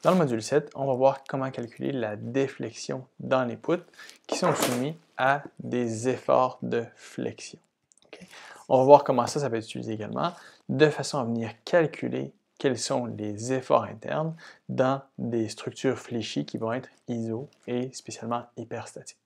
Dans le module 7, on va voir comment calculer la déflexion dans les poutres qui sont soumis à des efforts de flexion. Okay? On va voir comment ça peut être utilisé également, de façon à venir calculer quels sont les efforts internes dans des structures fléchies qui vont être iso et spécialement hyperstatiques.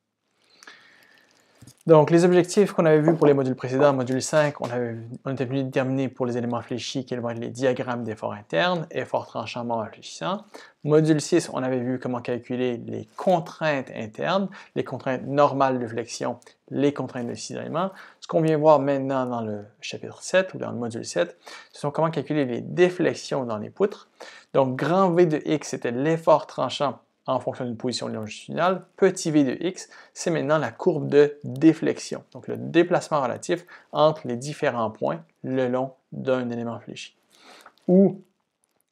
Donc, les objectifs qu'on avait vus pour les modules précédents, module 5, on était venu déterminer pour les éléments fléchis quels vont être les diagrammes d'efforts internes, efforts tranchants, moment fléchissant. Module 6, on avait vu comment calculer les contraintes internes, les contraintes normales de flexion, les contraintes de cisaillement. Ce qu'on vient voir maintenant dans le chapitre 7 ou dans le module 7, ce sont comment calculer les déflexions dans les poutres. Donc, grand V de X, c'était l'effort tranchant en fonction d'une position longitudinale. Petit v de x, c'est maintenant la courbe de déflexion, donc le déplacement relatif entre les différents points le long d'un élément fléchi. Ou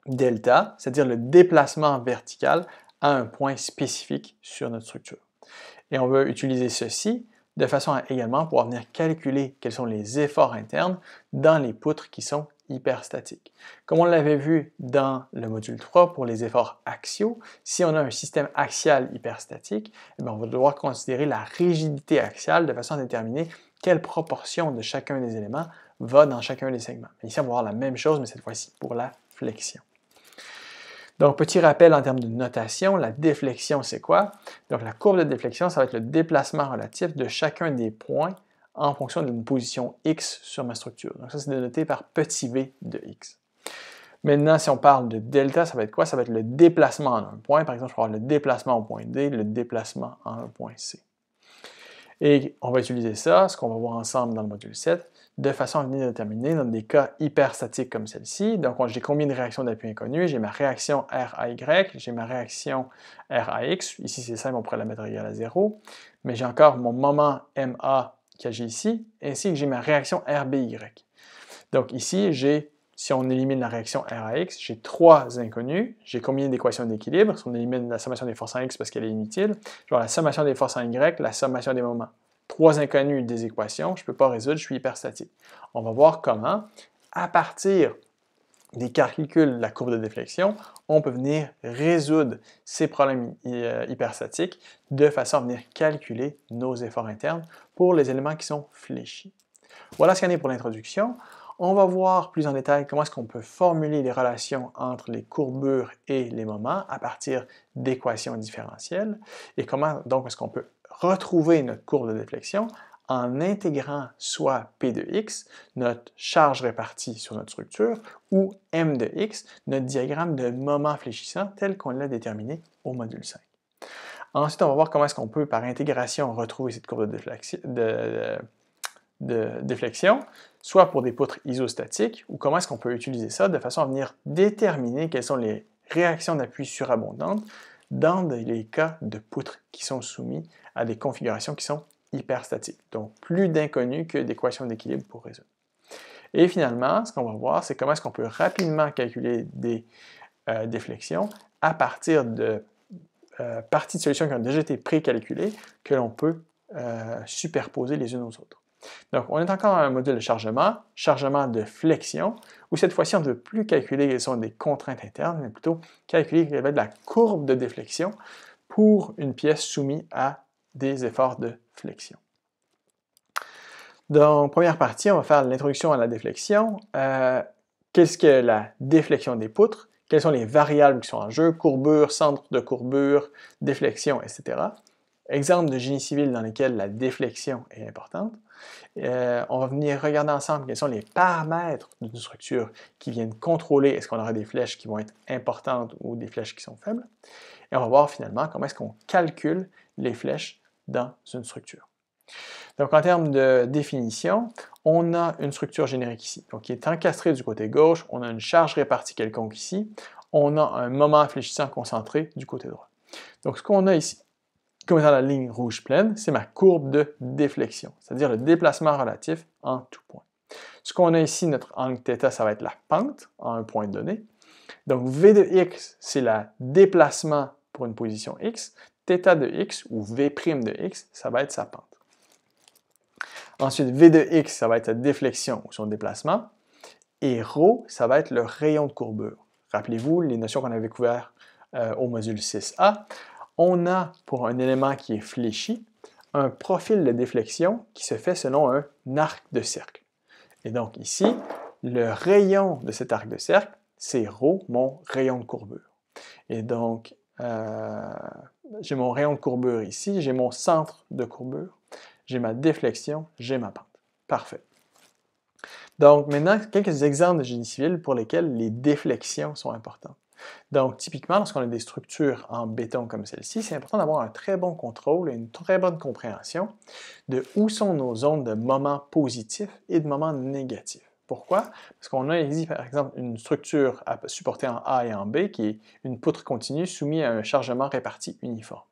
delta, c'est-à-dire le déplacement vertical à un point spécifique sur notre structure. Et on veut utiliser ceci de façon à également pouvoir venir calculer quels sont les efforts internes dans les poutres qui sont hyperstatiques. Comme on l'avait vu dans le module 3 pour les efforts axiaux, si on a un système axial hyperstatique, on va devoir considérer la rigidité axiale de façon à déterminer quelle proportion de chacun des éléments va dans chacun des segments. Ici, on va voir la même chose, mais cette fois-ci pour la flexion. Donc, petit rappel en termes de notation, la déflexion, c'est quoi? Donc, la courbe de déflexion, ça va être le déplacement relatif de chacun des points en fonction d'une position x sur ma structure. Donc, ça, c'est dénoté par petit v de x. Maintenant, si on parle de delta, ça va être quoi? Ça va être le déplacement en un point. Par exemple, je vais avoir le déplacement au point D, le déplacement en un point C. Et on va utiliser ça, ce qu'on va voir ensemble dans le module 7, de façon à venir déterminer dans des cas hyperstatiques comme celle-ci. Donc, j'ai combien de réactions d'appui inconnues? J'ai ma réaction R à Y, j'ai ma réaction R à X. Ici, c'est simple, on pourrait la mettre égale à 0. Mais j'ai encore mon moment MA qui agit ici, ainsi que j'ai ma réaction RBY. Donc ici, si on élimine la réaction R à X, j'ai 3 inconnus. J'ai combien d'équations d'équilibre? Si on élimine la sommation des forces en X parce qu'elle est inutile, je vais avoir la sommation des forces en Y, la sommation des moments. 3 inconnus des équations, je ne peux pas résoudre, je suis hyperstatique. On va voir comment, à partir des calculs de la courbe de déflexion, on peut venir résoudre ces problèmes hyperstatiques de façon à venir calculer nos efforts internes pour les éléments qui sont fléchis. Voilà ce qu'il y en est pour l'introduction. On va voir plus en détail comment est-ce qu'on peut formuler les relations entre les courbures et les moments à partir d'équations différentielles et comment donc est-ce qu'on peut retrouver notre courbe de déflexion en intégrant soit P de x, notre charge répartie sur notre structure, ou M de x, notre diagramme de moment fléchissant tel qu'on l'a déterminé au module 5. Ensuite, on va voir comment est-ce qu'on peut, par intégration, retrouver cette courbe de déflexion, soit pour des poutres isostatiques, ou comment est-ce qu'on peut utiliser ça de façon à venir déterminer quelles sont les réactions d'appui surabondantes dans les cas de poutres qui sont soumis à des configurations qui sont hyperstatiques. Donc, plus d'inconnus que d'équations d'équilibre pour résoudre. Et finalement, ce qu'on va voir, c'est comment est-ce qu'on peut rapidement calculer des déflexions à partir de parties de solutions qui ont déjà été précalculées que l'on peut superposer les unes aux autres. Donc, on est encore à un module de chargement de flexion, où cette fois-ci, on ne veut plus calculer quelles sont des contraintes internes, mais plutôt calculer quelle va être la courbe de déflexion pour une pièce soumise à des efforts de flexion. Dans la première partie, on va faire l'introduction à la déflexion. Qu'est-ce que la déflexion des poutres? Quelles sont les variables qui sont en jeu? Courbure, centre de courbure, déflexion, etc. Exemple de génie civil dans lesquels la déflexion est importante. On va venir regarder ensemble quels sont les paramètres d'une structure qui viennent contrôler est-ce qu'on aura des flèches qui vont être importantes ou des flèches qui sont faibles. Et on va voir finalement comment est-ce qu'on calcule les flèches dans une structure. Donc en termes de définition, on a une structure générique ici, donc qui est encastrée du côté gauche, on a une charge répartie quelconque ici, on a un moment fléchissant concentré du côté droit. Donc ce qu'on a ici, comme dans la ligne rouge pleine, c'est ma courbe de déflexion, c'est-à-dire le déplacement relatif en tout point. Ce qu'on a ici, notre angle θ, ça va être la pente à un point donné. Donc V de x, c'est le déplacement pour une position x. θ de x, ou V' de x, ça va être sa pente. Ensuite, V de x, ça va être sa déflexion ou son déplacement. Et ρ, ça va être le rayon de courbure. Rappelez-vous les notions qu'on avait couvertes au module 6A, on a, pour un élément qui est fléchi, un profil de déflexion qui se fait selon un arc de cercle. Et donc ici, le rayon de cet arc de cercle, c'est ρ, mon rayon de courbure. Et donc, j'ai mon rayon de courbure ici, j'ai mon centre de courbure, j'ai ma déflexion, j'ai ma pente. Parfait. Donc maintenant, quelques exemples de génie civil pour lesquels les déflexions sont importantes. Donc typiquement, lorsqu'on a des structures en béton comme celle-ci, c'est important d'avoir un très bon contrôle et une très bonne compréhension de où sont nos zones de moments positifs et de moments négatifs. Pourquoi? Parce qu'on a ici, par exemple, une structure supportée en A et en B qui est une poutre continue soumise à un chargement réparti uniforme.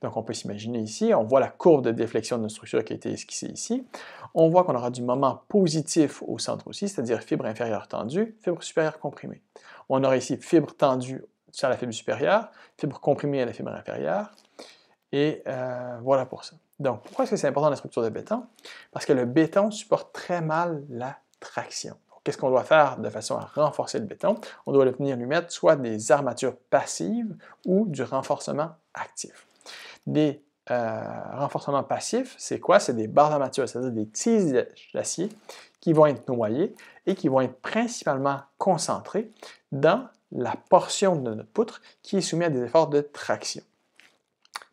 Donc on peut s'imaginer ici, on voit la courbe de déflexion de notre structure qui a été esquissée ici. On voit qu'on aura du moment positif au centre aussi, c'est-à-dire fibre inférieure tendue, fibre supérieure comprimée. On aura ici fibre tendue sur la fibre supérieure, fibre comprimée à la fibre inférieure, et voilà pour ça. Donc pourquoi est-ce que c'est important la structure de béton? Parce que le béton supporte très mal la traction. Qu'est-ce qu'on doit faire de façon à renforcer le béton? On doit venir lui mettre soit des armatures passives ou du renforcement actif. Des renforcements passifs, c'est quoi? C'est des barres d'armature, c'est-à-dire des tiges d'acier qui vont être noyées et qui vont être principalement concentrées dans la portion de notre poutre qui est soumise à des efforts de traction.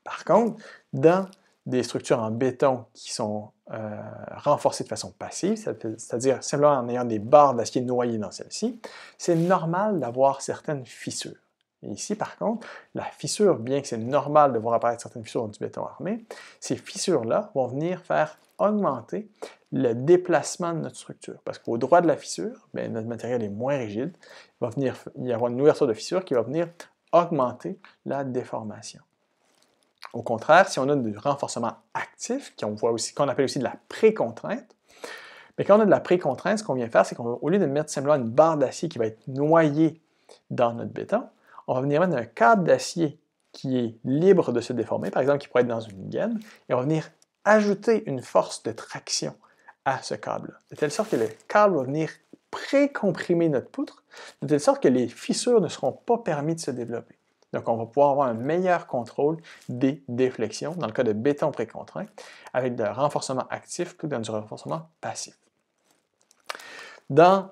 Par contre, dans des structures en béton qui sont renforcées de façon passive, c'est-à-dire simplement en ayant des barres d'acier noyées dans celle-ci, c'est normal d'avoir certaines fissures. Et ici, par contre, la fissure, bien que c'est normal de voir apparaître certaines fissures dans du béton armé, ces fissures-là vont venir faire augmenter le déplacement de notre structure. Parce qu'au droit de la fissure, bien, notre matériel est moins rigide, il va venir y avoir une ouverture de fissure qui va venir augmenter la déformation. Au contraire, si on a du renforcement actif, qu'on appelle aussi de la précontrainte, mais quand on a de la précontrainte, ce qu'on vient faire, c'est qu'au lieu de mettre simplement une barre d'acier qui va être noyée dans notre béton, on va venir mettre un câble d'acier qui est libre de se déformer, par exemple qui pourrait être dans une gaine, et on va venir ajouter une force de traction à ce câble-là, de telle sorte que le câble va venir pré-comprimer notre poutre, de telle sorte que les fissures ne seront pas permises de se développer. Donc, on va pouvoir avoir un meilleur contrôle des déflexions, dans le cas de béton précontraint, avec de renforcement actif plutôt que dans du renforcement passif. Dans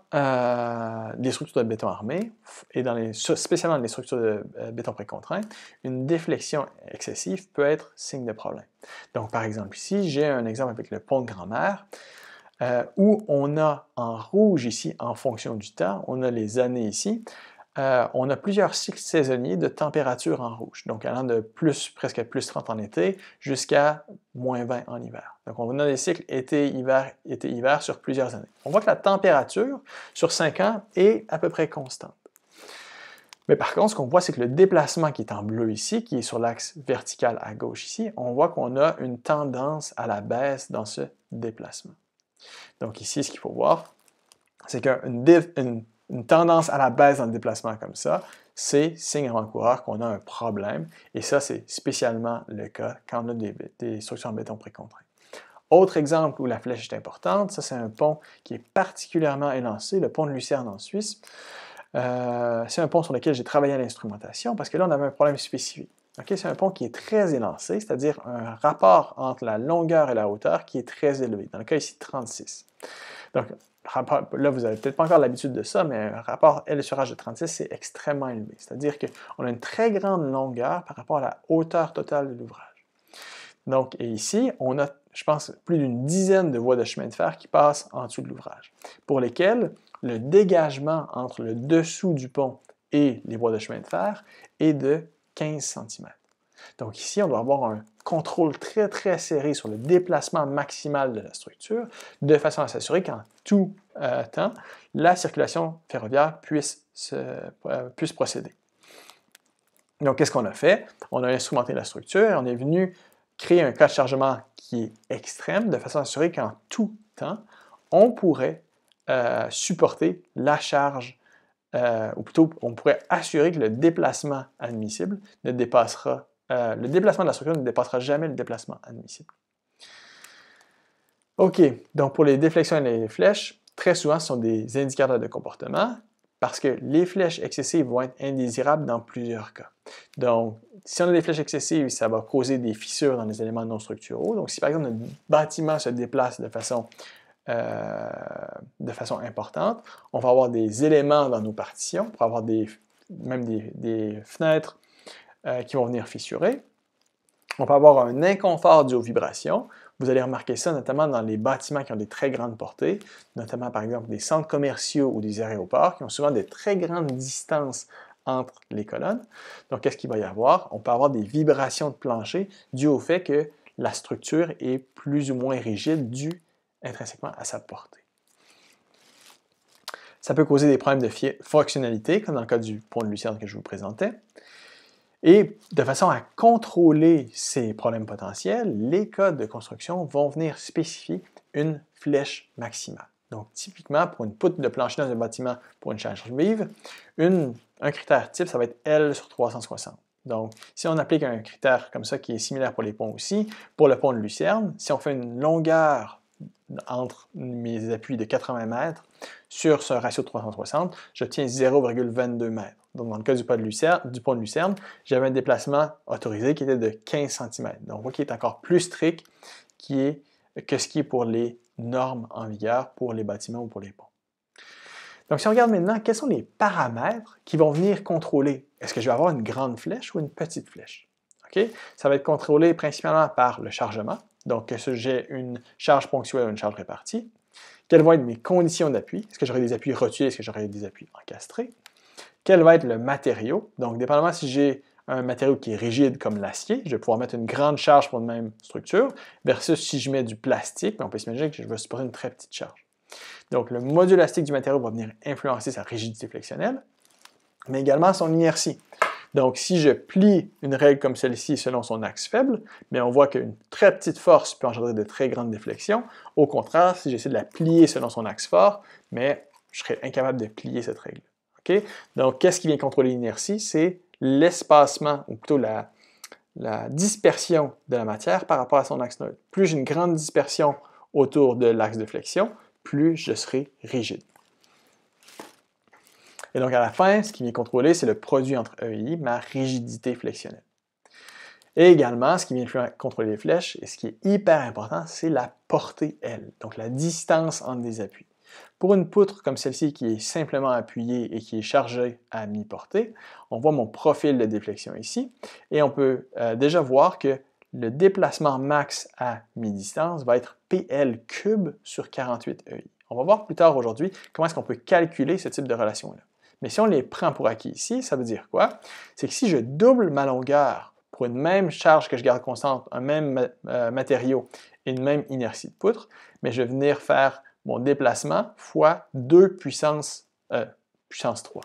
les structures de béton armé, et spécialement dans les structures de béton précontraint, une déflexion excessive peut être signe de problème. Donc, par exemple, ici, j'ai un exemple avec le pont de grand-mère, où on a en rouge ici, en fonction du temps, on a les années ici, on a plusieurs cycles saisonniers de température en rouge, donc allant de presque plus 30 en été jusqu'à moins 20 en hiver. Donc on a des cycles été-hiver sur plusieurs années. On voit que la température sur 5 ans est à peu près constante. Mais par contre, ce qu'on voit, c'est que le déplacement qui est en bleu ici, qui est sur l'axe vertical à gauche ici, on voit qu'on a une tendance à la baisse dans ce déplacement. Donc ici, ce qu'il faut voir, c'est qu'une tendance à la baisse dans le déplacement comme ça, c'est signe avant-coureur qu'on a un problème, et ça, c'est spécialement le cas quand on a des structures en béton précontraint. Autre exemple où la flèche est importante, ça c'est un pont qui est particulièrement élancé, le pont de Lucerne en Suisse. C'est un pont sur lequel j'ai travaillé à l'instrumentation, parce que là, on avait un problème spécifique. Okay? C'est un pont qui est très élancé, c'est-à-dire un rapport entre la longueur et la hauteur qui est très élevé, dans le cas ici 36. Donc, là, vous n'avez peut-être pas encore l'habitude de ça, mais un rapport L sur H de 36, c'est extrêmement élevé. C'est-à-dire qu'on a une très grande longueur par rapport à la hauteur totale de l'ouvrage. Donc, et ici, on a, je pense, plus d'une dizaine de voies de chemin de fer qui passent en dessous de l'ouvrage, pour lesquelles le dégagement entre le dessous du pont et les voies de chemin de fer est de 15 cm. Donc ici, on doit avoir un contrôle très très serré sur le déplacement maximal de la structure, de façon à s'assurer qu'en tout temps, la circulation ferroviaire puisse procéder. Donc qu'est-ce qu'on a fait? On a instrumenté la structure et on est venu créer un cas de chargement qui est extrême, de façon à s'assurer qu'en tout temps, on pourrait supporter la charge, ou plutôt on pourrait assurer que le déplacement admissible ne dépassera le déplacement de la structure ne dépassera jamais le déplacement admissible. OK, donc pour les déflexions et les flèches, très souvent ce sont des indicateurs de comportement parce que les flèches excessives vont être indésirables dans plusieurs cas. Donc, si on a des flèches excessives, ça va causer des fissures dans les éléments non structuraux. Donc, si par exemple notre bâtiment se déplace de façon importante, on va avoir des éléments dans nos partitions, on va avoir même des fenêtres qui vont venir fissurer. On peut avoir un inconfort dû aux vibrations. Vous allez remarquer ça notamment dans les bâtiments qui ont des très grandes portées, notamment par exemple des centres commerciaux ou des aéroports qui ont souvent de très grandes distances entre les colonnes. Donc, qu'est-ce qu'il va y avoir? On peut avoir des vibrations de plancher dues au fait que la structure est plus ou moins rigide due intrinsèquement à sa portée. Ça peut causer des problèmes de fonctionnalité, comme dans le cas du pont de Lucerne que je vous présentais. Et de façon à contrôler ces problèmes potentiels, les codes de construction vont venir spécifier une flèche maximale. Donc, typiquement, pour une poutre de plancher dans un bâtiment pour une charge vive, un critère type, ça va être L sur 360. Donc, si on applique un critère comme ça qui est similaire pour les ponts aussi, pour le pont de Lucerne, si on fait une longueur entre mes appuis de 80 mètres sur ce ratio de 360, j'obtiens 0,22 mètres. Donc, dans le cas du pont de Lucerne, j'avais un déplacement autorisé qui était de 15 cm. Donc, on voit qu'il est encore plus strict que ce qui est pour les normes en vigueur pour les bâtiments ou pour les ponts. Donc, si on regarde maintenant, quels sont les paramètres qui vont venir contrôler? Est-ce que je vais avoir une grande flèche ou une petite flèche? Okay? Ça va être contrôlé principalement par le chargement. Donc, est-ce que j'ai une charge ponctuelle ou une charge répartie? Quelles vont être mes conditions d'appui? Est-ce que j'aurai des appuis rotulés? Est-ce que j'aurai des appuis encastrés? Quel va être le matériau? Donc, dépendamment si j'ai un matériau qui est rigide comme l'acier, je vais pouvoir mettre une grande charge pour une même structure, versus si je mets du plastique, on peut s'imaginer que je vais supporter une très petite charge. Donc, le module élastique du matériau va venir influencer sa rigidité flexionnelle, mais également son inertie. Donc, si je plie une règle comme celle-ci selon son axe faible, bien, on voit qu'une très petite force peut engendrer de très grandes déflexions. Au contraire, si j'essaie de la plier selon son axe fort, mais je serais incapable de plier cette règle. Okay? Donc, qu'est-ce qui vient contrôler l'inertie? C'est l'espacement, ou plutôt la dispersion de la matière par rapport à son axe neutre. Plus j'ai une grande dispersion autour de l'axe de flexion, plus je serai rigide. Et donc, à la fin, ce qui vient contrôler, c'est le produit entre E et I, ma rigidité flexionnelle. Et également, ce qui vient contrôler les flèches, et ce qui est hyper important, c'est la portée L, donc la distance entre des appuis. Pour une poutre comme celle-ci qui est simplement appuyée et qui est chargée à mi-portée, on voit mon profil de déflexion ici, et on peut déjà voir que le déplacement max à mi-distance va être PL cube sur 48 EI. On va voir plus tard aujourd'hui comment est-ce qu'on peut calculer ce type de relation-là. Mais si on les prend pour acquis ici, ça veut dire quoi? C'est que si je double ma longueur pour une même charge que je garde constante, un même matériau et une même inertie de poutre, mais je vais venir faire mon déplacement fois 2 puissance 3.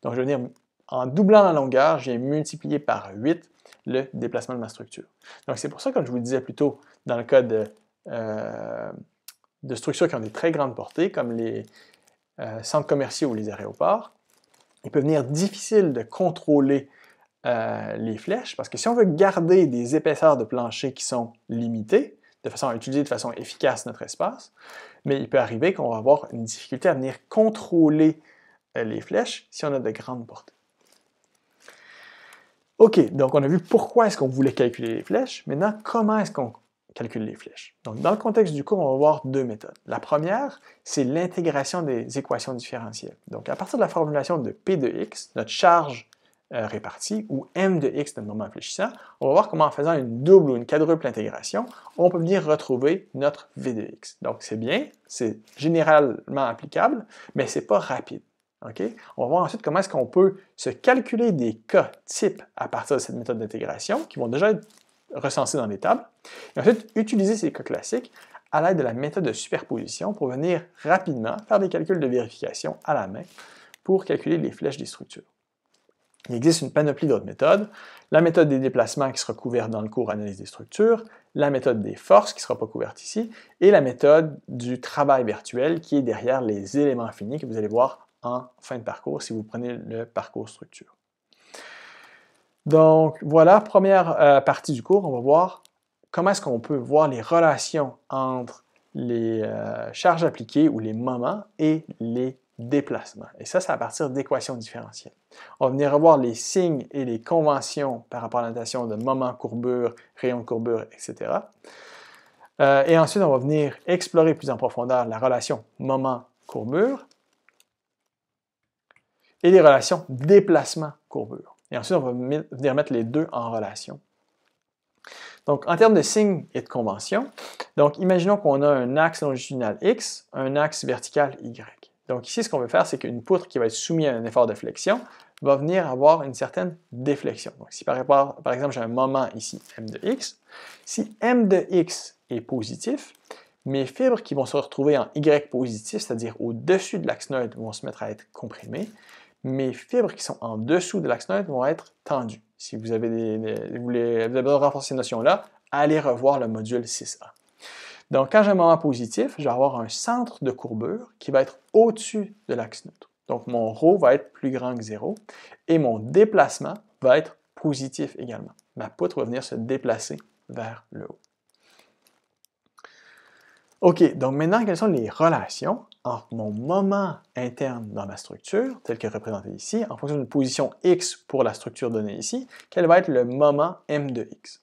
Donc, je vais venir, en doublant la longueur, je viens multiplier par 8 le déplacement de ma structure. Donc, c'est pour ça, comme je vous le disais plus tôt, dans le cas de structures qui ont des très grandes portées, comme les centres commerciaux ou les aéroports, il peut venir difficile de contrôler les flèches, parce que si on veut garder des épaisseurs de plancher qui sont limitées, de façon à utiliser de façon efficace notre espace, mais il peut arriver qu'on va avoir une difficulté à venir contrôler les flèches si on a de grandes portées. OK, donc on a vu pourquoi est-ce qu'on voulait calculer les flèches. Maintenant, comment est-ce qu'on calcule les flèches? Donc, dans le contexte du cours, on va voir deux méthodes. La première, c'est l'intégration des équations différentielles. Donc, à partir de la formulation de P de x, notre charge répartie, ou m de x, notre moment infléchissant, on va voir comment en faisant une double ou une quadruple intégration, on peut venir retrouver notre v de x. Donc, c'est bien, c'est généralement applicable, mais ce n'est pas rapide. Okay? On va voir ensuite comment est-ce qu'on peut se calculer des cas types à partir de cette méthode d'intégration, qui vont déjà être recensés dans les tables, et ensuite utiliser ces cas classiques à l'aide de la méthode de superposition pour venir rapidement faire des calculs de vérification à la main pour calculer les flèches des structures. Il existe une panoplie d'autres méthodes, la méthode des déplacements qui sera couverte dans le cours Analyse des structures, la méthode des forces qui ne sera pas couverte ici, et la méthode du travail virtuel qui est derrière les éléments finis que vous allez voir en fin de parcours si vous prenez le parcours structure. Donc voilà, première partie du cours, on va voir comment est-ce qu'on peut voir les relations entre les charges appliquées ou les moments et les déplacement. Et ça, c'est à partir d'équations différentielles. On va venir revoir les signes et les conventions par rapport à la notation de moment, courbure, rayon de courbure, etc. Et ensuite, on va venir explorer plus en profondeur la relation moment-courbure et les relations déplacement-courbure. Et ensuite, on va venir mettre les deux en relation. Donc, en termes de signes et de conventions, donc imaginons qu'on a un axe longitudinal X, un axe vertical Y. Donc ici, ce qu'on veut faire, c'est qu'une poutre qui va être soumise à un effort de flexion va venir avoir une certaine déflexion. Donc si par exemple, j'ai un moment ici, M de X, si M de X est positif, mes fibres qui vont se retrouver en Y positif, c'est-à-dire au-dessus de l'axe neutre, vont se mettre à être comprimées. Mes fibres qui sont en dessous de l'axe neutre vont être tendues. Si vous avez, vous avez besoin de renforcer ces notions-là, allez revoir le module 6A. Donc, quand j'ai un moment positif, je vais avoir un centre de courbure qui va être au-dessus de l'axe neutre. Donc, mon ρ va être plus grand que 0 et mon déplacement va être positif également. Ma poutre va venir se déplacer vers le haut. OK, donc maintenant, quelles sont les relations entre mon moment interne dans ma structure, tel que représenté ici, en fonction d'une position X pour la structure donnée ici, quel va être le moment M de X?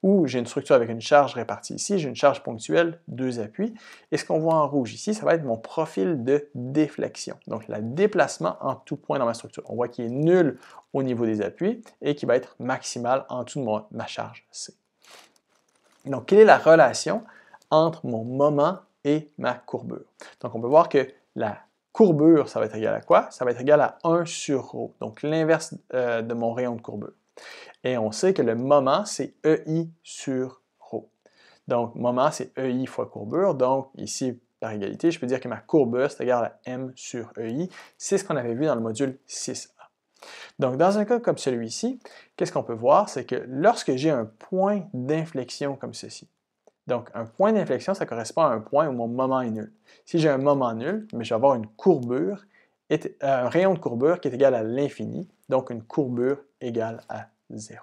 Ou j'ai une structure avec une charge répartie ici, j'ai une charge ponctuelle, 2 appuis, et ce qu'on voit en rouge ici, ça va être mon profil de déflexion, donc le déplacement en tout point dans ma structure. On voit qu'il est nul au niveau des appuis et qu'il va être maximal en dessous de ma charge C. Donc, quelle est la relation entre mon moment et ma courbure? Donc, on peut voir que la courbure, ça va être égal à quoi? Ça va être égal à 1 sur ρ, donc l'inverse de mon rayon de courbure. Et on sait que le moment, c'est EI sur ρ. Donc, moment, c'est EI fois courbure. Donc, ici, par égalité, je peux dire que ma courbure, c'est égal à M sur EI. C'est ce qu'on avait vu dans le module 6A. Donc, dans un cas comme celui-ci, qu'est-ce qu'on peut voir? C'est que lorsque j'ai un point d'inflexion comme ceci, donc un point d'inflexion, ça correspond à un point où mon moment est nul. Si j'ai un moment nul, mais je vais avoir une courbure, un rayon de courbure qui est égal à l'infini, donc une courbure égale à 0.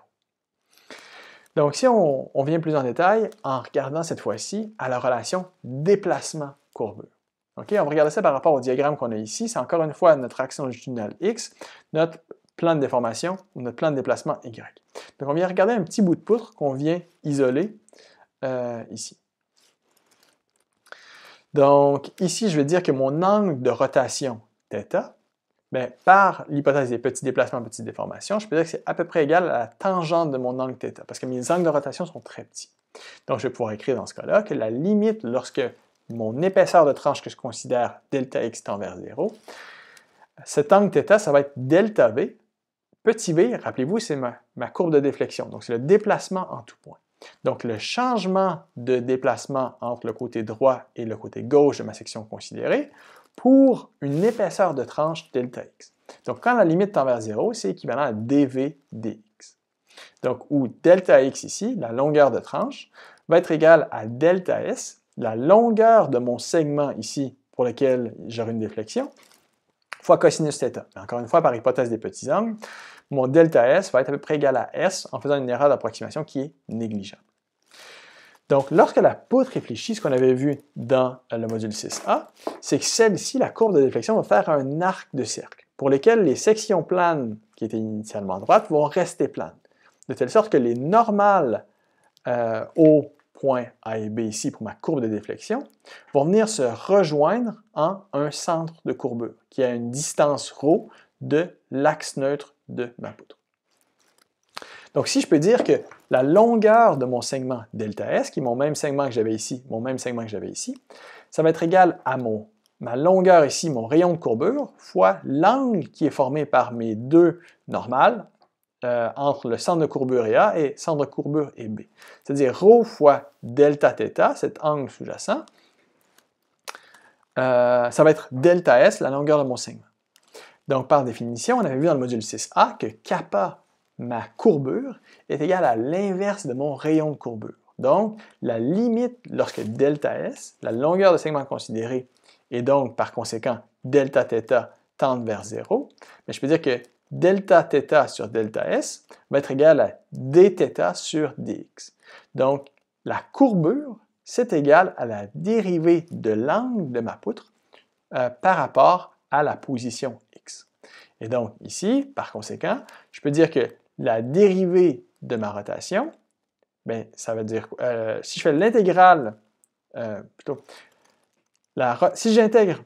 Donc, si on vient plus en détail, en regardant cette fois-ci à la relation déplacement-courbure. OK, on va regarder ça par rapport au diagramme qu'on a ici. C'est encore une fois notre axe longitudinal X, notre plan de déformation ou notre plan de déplacement Y. Donc, on vient regarder un petit bout de poutre qu'on vient isoler ici. Donc, ici, je vais dire que mon angle de rotation θ, bien, par l'hypothèse des petits déplacements, petites déformations, je peux dire que c'est à peu près égal à la tangente de mon angle θ, parce que mes angles de rotation sont très petits. Donc, je vais pouvoir écrire dans ce cas-là que la limite, lorsque mon épaisseur de tranche que je considère Δx tend vers 0, cet angle θ, ça va être ΔV. Petit v, rappelez-vous, c'est ma courbe de déflexion, donc c'est le déplacement en tout point. Donc, le changement de déplacement entre le côté droit et le côté gauche de ma section considérée pour une épaisseur de tranche Δx. Donc, quand la limite tend vers 0, c'est équivalent à dv dx. Donc, où Δx ici, la longueur de tranche, va être égale à Δs, la longueur de mon segment ici pour lequel j'aurai une déflexion, fois cosinus θ. Mais encore une fois, par hypothèse des petits angles, mon Δs va être à peu près égal à S en faisant une erreur d'approximation qui est négligeable. Donc, lorsque la poutre réfléchit, ce qu'on avait vu dans le module 6A, c'est que celle-ci, la courbe de déflexion, va faire un arc de cercle, pour lequel les sections planes, qui étaient initialement droites, vont rester planes. De telle sorte que les normales au point A et B ici pour ma courbe de déflexion vont venir se rejoindre en un centre de courbure, qui a une distance ρ de l'axe neutre de ma poutre. Donc, si je peux dire que la longueur de mon segment Δs, qui est mon même segment que j'avais ici, ça va être égal à ma longueur ici, mon rayon de courbure, fois l'angle qui est formé par mes deux normales entre le centre de courbure et A et centre de courbure et B. C'est-à-dire ρ fois Δθ, cet angle sous-jacent, ça va être Δs, la longueur de mon segment. Donc, par définition, on avait vu dans le module 6A que kappa, ma courbure, est égale à l'inverse de mon rayon de courbure. Donc, la limite lorsque Δs, la longueur de segment considérée, et donc, par conséquent, Δθ tend vers 0, mais je peux dire que Δθ sur Δs va être égal à dθ sur dx. Donc, la courbure, c'est égal à la dérivée de l'angle de ma poutre par rapport à la position x. Et donc ici, par conséquent, je peux dire que la dérivée de ma rotation, bien, ça veut dire, si je fais l'intégrale, si j'intègre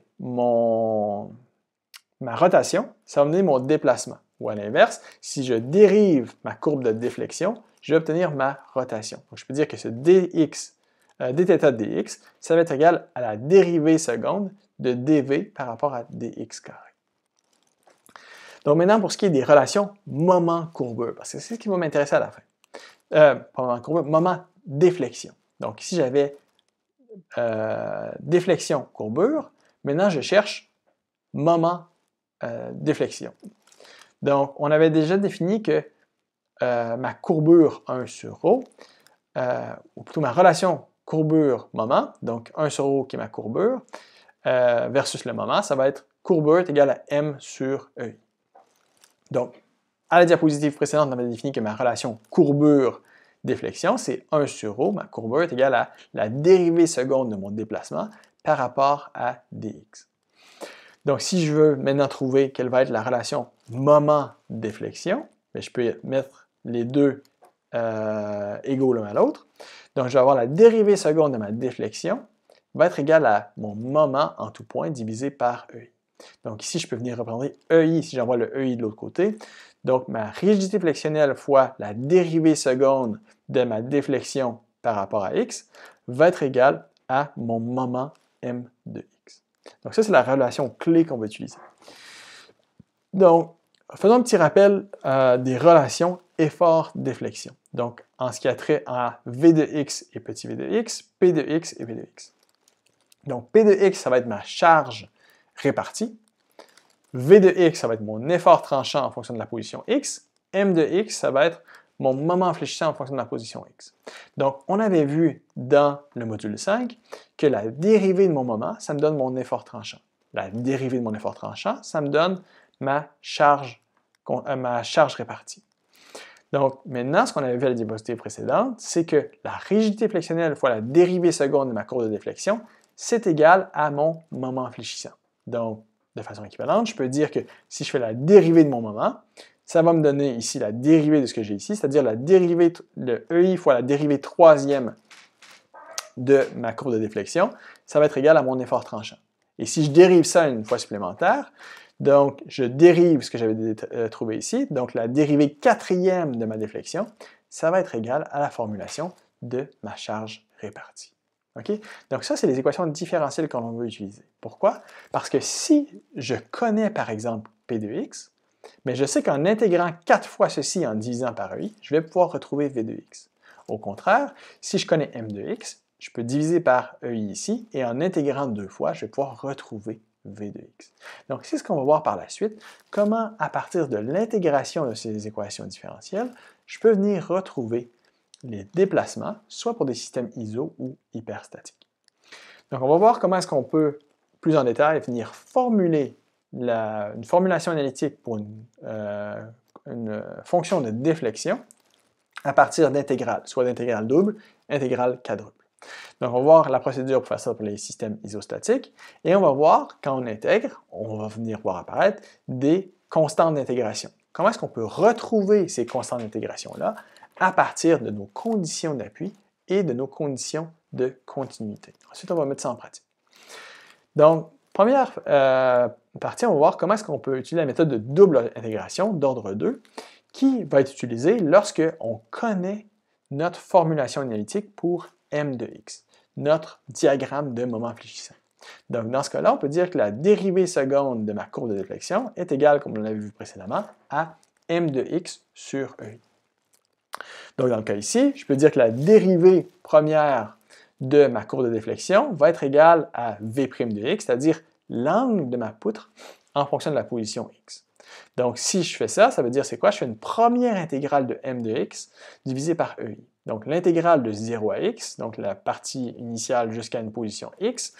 ma rotation, ça va me donner mon déplacement. Ou à l'inverse, si je dérive ma courbe de déflexion, je vais obtenir ma rotation. Donc je peux dire que ce dx, dθ de dx, ça va être égal à la dérivée seconde de dv par rapport à dx carré. Donc maintenant, pour ce qui est des relations moment-courbure, parce que c'est ce qui va m'intéresser à la fin. Pas moment-courbure, moment-déflexion. Donc ici, j'avais déflexion-courbure. Maintenant, je cherche moment-déflexion. Donc, on avait déjà défini que ma courbure 1 sur ρ, ou plutôt ma relation courbure-moment, donc 1 sur ρ qui est ma courbure, versus le moment, ça va être courbure est égal à m sur EI. Donc, à la diapositive précédente, on avait défini que ma relation courbure-déflexion, c'est 1 sur ρ, ma courbure est égale à la dérivée seconde de mon déplacement par rapport à dx. Donc, si je veux maintenant trouver quelle va être la relation moment-déflexion, je peux mettre les deux égaux l'un à l'autre. Donc, je vais avoir la dérivée seconde de ma déflexion va être égale à mon moment en tout point divisé par EI. Donc ici, je peux venir représenter EI si j'envoie le EI de l'autre côté. Donc, ma rigidité flexionnelle fois la dérivée seconde de ma déflexion par rapport à x va être égale à mon moment m de x. Donc ça, c'est la relation clé qu'on va utiliser. Donc, faisons un petit rappel des relations effort-déflexion. Donc, en ce qui a trait à V de x et petit v de x, P de x et V de x. Donc, P de x, ça va être ma charge répartie. V de x, ça va être mon effort tranchant en fonction de la position x. M de x, ça va être mon moment fléchissant en fonction de la position x. Donc, on avait vu dans le module 5 que la dérivée de mon moment, ça me donne mon effort tranchant. La dérivée de mon effort tranchant, ça me donne ma charge répartie. Donc, maintenant, ce qu'on avait vu à la diapositive précédente, c'est que la rigidité flexionnelle fois la dérivée seconde de ma courbe de déflexion, c'est égal à mon moment fléchissant. Donc, de façon équivalente, je peux dire que si je fais la dérivée de mon moment, ça va me donner ici la dérivée de ce que j'ai ici, c'est-à-dire la dérivée, le EI fois la dérivée troisième de ma courbe de déflexion, ça va être égal à mon effort tranchant. Et si je dérive ça une fois supplémentaire, donc je dérive ce que j'avais trouvé ici, donc la dérivée quatrième de ma déflexion, ça va être égal à la formulation de ma charge répartie. Okay? Donc ça, c'est les équations différentielles que l'on veut utiliser. Pourquoi? Parce que si je connais par exemple P de x, mais je sais qu'en intégrant 4 fois ceci en divisant par EI, je vais pouvoir retrouver V de x. Au contraire, si je connais M de x, je peux diviser par EI ici, et en intégrant 2 fois, je vais pouvoir retrouver V de x. Donc c'est ce qu'on va voir par la suite, comment à partir de l'intégration de ces équations différentielles, je peux venir retrouver les déplacements, soit pour des systèmes iso ou hyperstatiques. Donc on va voir comment est-ce qu'on peut, plus en détail, venir formuler une formulation analytique pour une fonction de déflexion à partir d'intégrales, soit d'intégrales doubles, intégrales quadruples. Donc on va voir la procédure pour faire ça pour les systèmes isostatiques, et on va voir, quand on intègre, on va venir voir apparaître des constantes d'intégration. Comment est-ce qu'on peut retrouver ces constantes d'intégration-là à partir de nos conditions d'appui et de nos conditions de continuité. Ensuite, on va mettre ça en pratique. Donc, première partie, on va voir comment est-ce qu'on peut utiliser la méthode de double intégration d'ordre 2 qui va être utilisée lorsque on connaît notre formulation analytique pour m de x, notre diagramme de moment fléchissant. Donc, dans ce cas-là, on peut dire que la dérivée seconde de ma courbe de déflexion est égale, comme on l'avait vu précédemment, à m de x sur EI. Donc, dans le cas ici, je peux dire que la dérivée première de ma courbe de déflexion va être égale à V' de x, c'est-à-dire l'angle de ma poutre en fonction de la position x. Donc, si je fais ça, ça veut dire c'est quoi? Je fais une première intégrale de m de x divisée par EI. Donc, l'intégrale de 0 à x, donc la partie initiale jusqu'à une position x,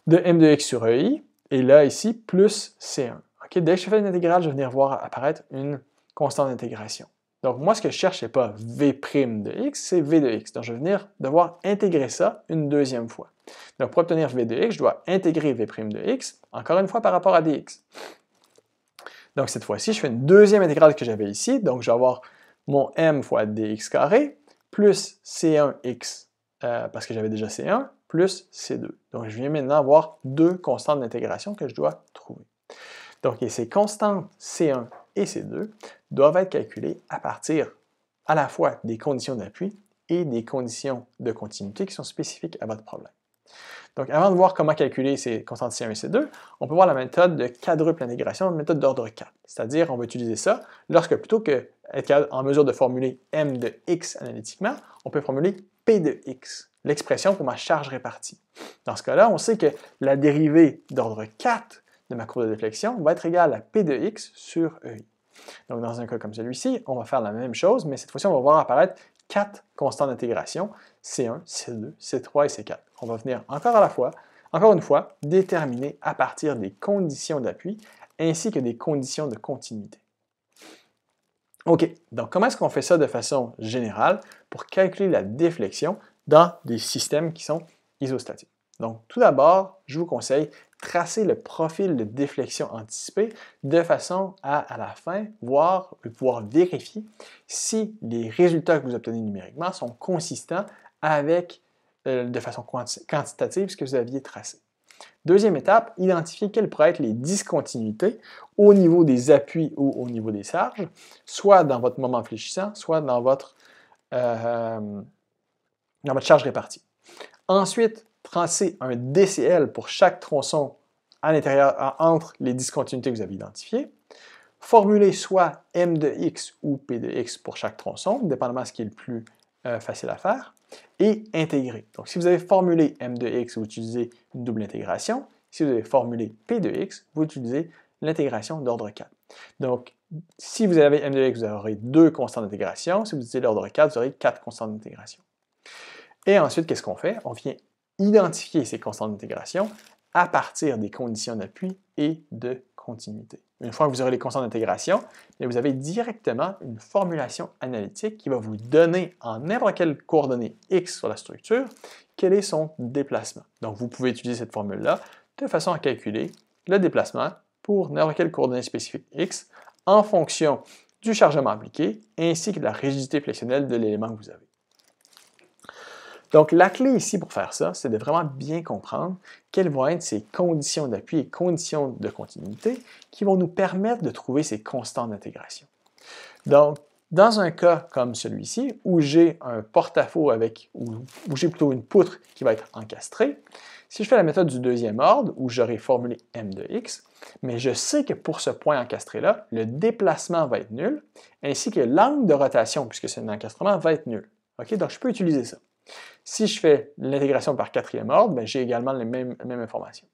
de m de x sur EI, et là, ici, plus C1. Okay? Dès que je fais une intégrale, je vais venir voir apparaître une constante d'intégration. Donc, moi, ce que je cherche, ce n'est pas V' de x, c'est V de x. Donc, je vais devoir intégrer ça une deuxième fois. Donc, pour obtenir V de x, je dois intégrer V' de x, encore une fois par rapport à dx. Donc, cette fois-ci, je fais une deuxième intégrale que j'avais ici. Donc, je vais avoir mon m fois dx carré plus c1x, parce que j'avais déjà c1, plus c2. Donc, je viens maintenant avoir deux constantes d'intégration que je dois trouver. Donc, ces constantes C1 et C2 doivent être calculées à partir à la fois des conditions d'appui et des conditions de continuité qui sont spécifiques à votre problème. Donc, avant de voir comment calculer ces constantes C1 et C2, on peut voir la méthode de quadruple intégration, une méthode d'ordre 4. C'est-à-dire, on va utiliser ça lorsque, plutôt qu'être en mesure de formuler m de x analytiquement, on peut formuler p de x, l'expression pour ma charge répartie. Dans ce cas-là, on sait que la dérivée d'ordre 4 de ma courbe de déflexion va être égale à P de x sur EI. Donc, dans un cas comme celui-ci, on va faire la même chose, mais cette fois-ci, on va voir apparaître 4 constantes d'intégration, C1, C2, C3 et C4. On va venir encore une fois, déterminer à partir des conditions d'appui ainsi que des conditions de continuité. OK, donc comment est-ce qu'on fait ça de façon générale pour calculer la déflexion dans des systèmes qui sont isostatiques? Donc, tout d'abord, je vous conseille tracer le profil de déflexion anticipé de façon à la fin, pouvoir vérifier si les résultats que vous obtenez numériquement sont consistants avec, de façon quantitative, ce que vous aviez tracé. Deuxième étape, identifier quelles pourraient être les discontinuités au niveau des appuis ou au niveau des charges, soit dans votre moment fléchissant, soit dans votre charge répartie. Ensuite, tracer un DCL pour chaque tronçon à l'intérieur, entre les discontinuités que vous avez identifiées. Formuler soit m de x ou p de x pour chaque tronçon, dépendamment de ce qui est le plus facile à faire. Et intégrer. Donc, si vous avez formulé m de x, vous utilisez une double intégration. Si vous avez formulé p de x, vous utilisez l'intégration d'ordre 4. Donc, si vous avez m de x, vous aurez deux constantes d'intégration. Si vous utilisez l'ordre 4, vous aurez 4 constantes d'intégration. Et ensuite, qu'est-ce qu'on fait? On vient identifier ces constantes d'intégration à partir des conditions d'appui et de continuité. Une fois que vous aurez les constantes d'intégration, vous avez directement une formulation analytique qui va vous donner en n'importe quelle coordonnée x sur la structure, quel est son déplacement. Donc, vous pouvez utiliser cette formule-là de façon à calculer le déplacement pour n'importe quelle coordonnée spécifique x en fonction du chargement appliqué ainsi que de la rigidité flexionnelle de l'élément que vous avez. Donc, la clé ici pour faire ça, c'est de vraiment bien comprendre quelles vont être ces conditions d'appui et conditions de continuité qui vont nous permettre de trouver ces constantes d'intégration. Donc, dans un cas comme celui-ci, où j'ai un porte-à-faux où j'ai plutôt une poutre qui va être encastrée, si je fais la méthode du deuxième ordre, où j'aurai formulé m de x, mais je sais que pour ce point encastré-là, le déplacement va être nul, ainsi que l'angle de rotation, puisque c'est un encastrement, va être nul. Okay? Donc, je peux utiliser ça. Si je fais l'intégration par quatrième ordre, j'ai également la même information.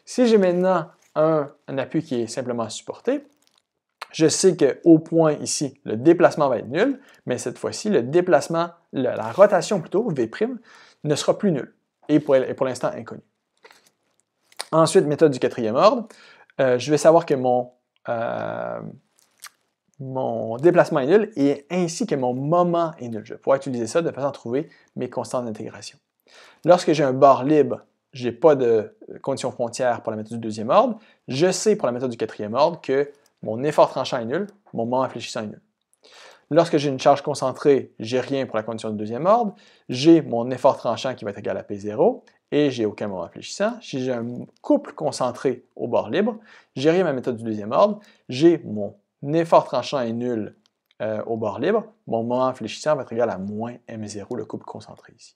Si j'ai maintenant un appui qui est simplement supporté, je sais qu'au point ici, le déplacement va être nul, mais cette fois-ci, le déplacement, la rotation plutôt, V', ne sera plus nul et pour l'instant inconnu. Ensuite, méthode du quatrième ordre, je vais savoir que mon déplacement est nul et ainsi que mon moment est nul. Je vais pouvoir utiliser ça de façon à trouver mes constantes d'intégration. Lorsque j'ai un bord libre, je n'ai pas de condition frontière pour la méthode du deuxième ordre. Je sais pour la méthode du quatrième ordre que mon effort tranchant est nul, mon moment infléchissant est nul. Lorsque j'ai une charge concentrée, j'ai rien pour la condition du deuxième ordre. J'ai mon effort tranchant qui va être égal à P0 et j'ai aucun moment infléchissant. Si j'ai un couple concentré au bord libre, j'ai rien à ma méthode du deuxième ordre. J'ai mon effort tranchant est nul au bord libre, mon moment infléchissant va être égal à moins M0, le couple concentré ici.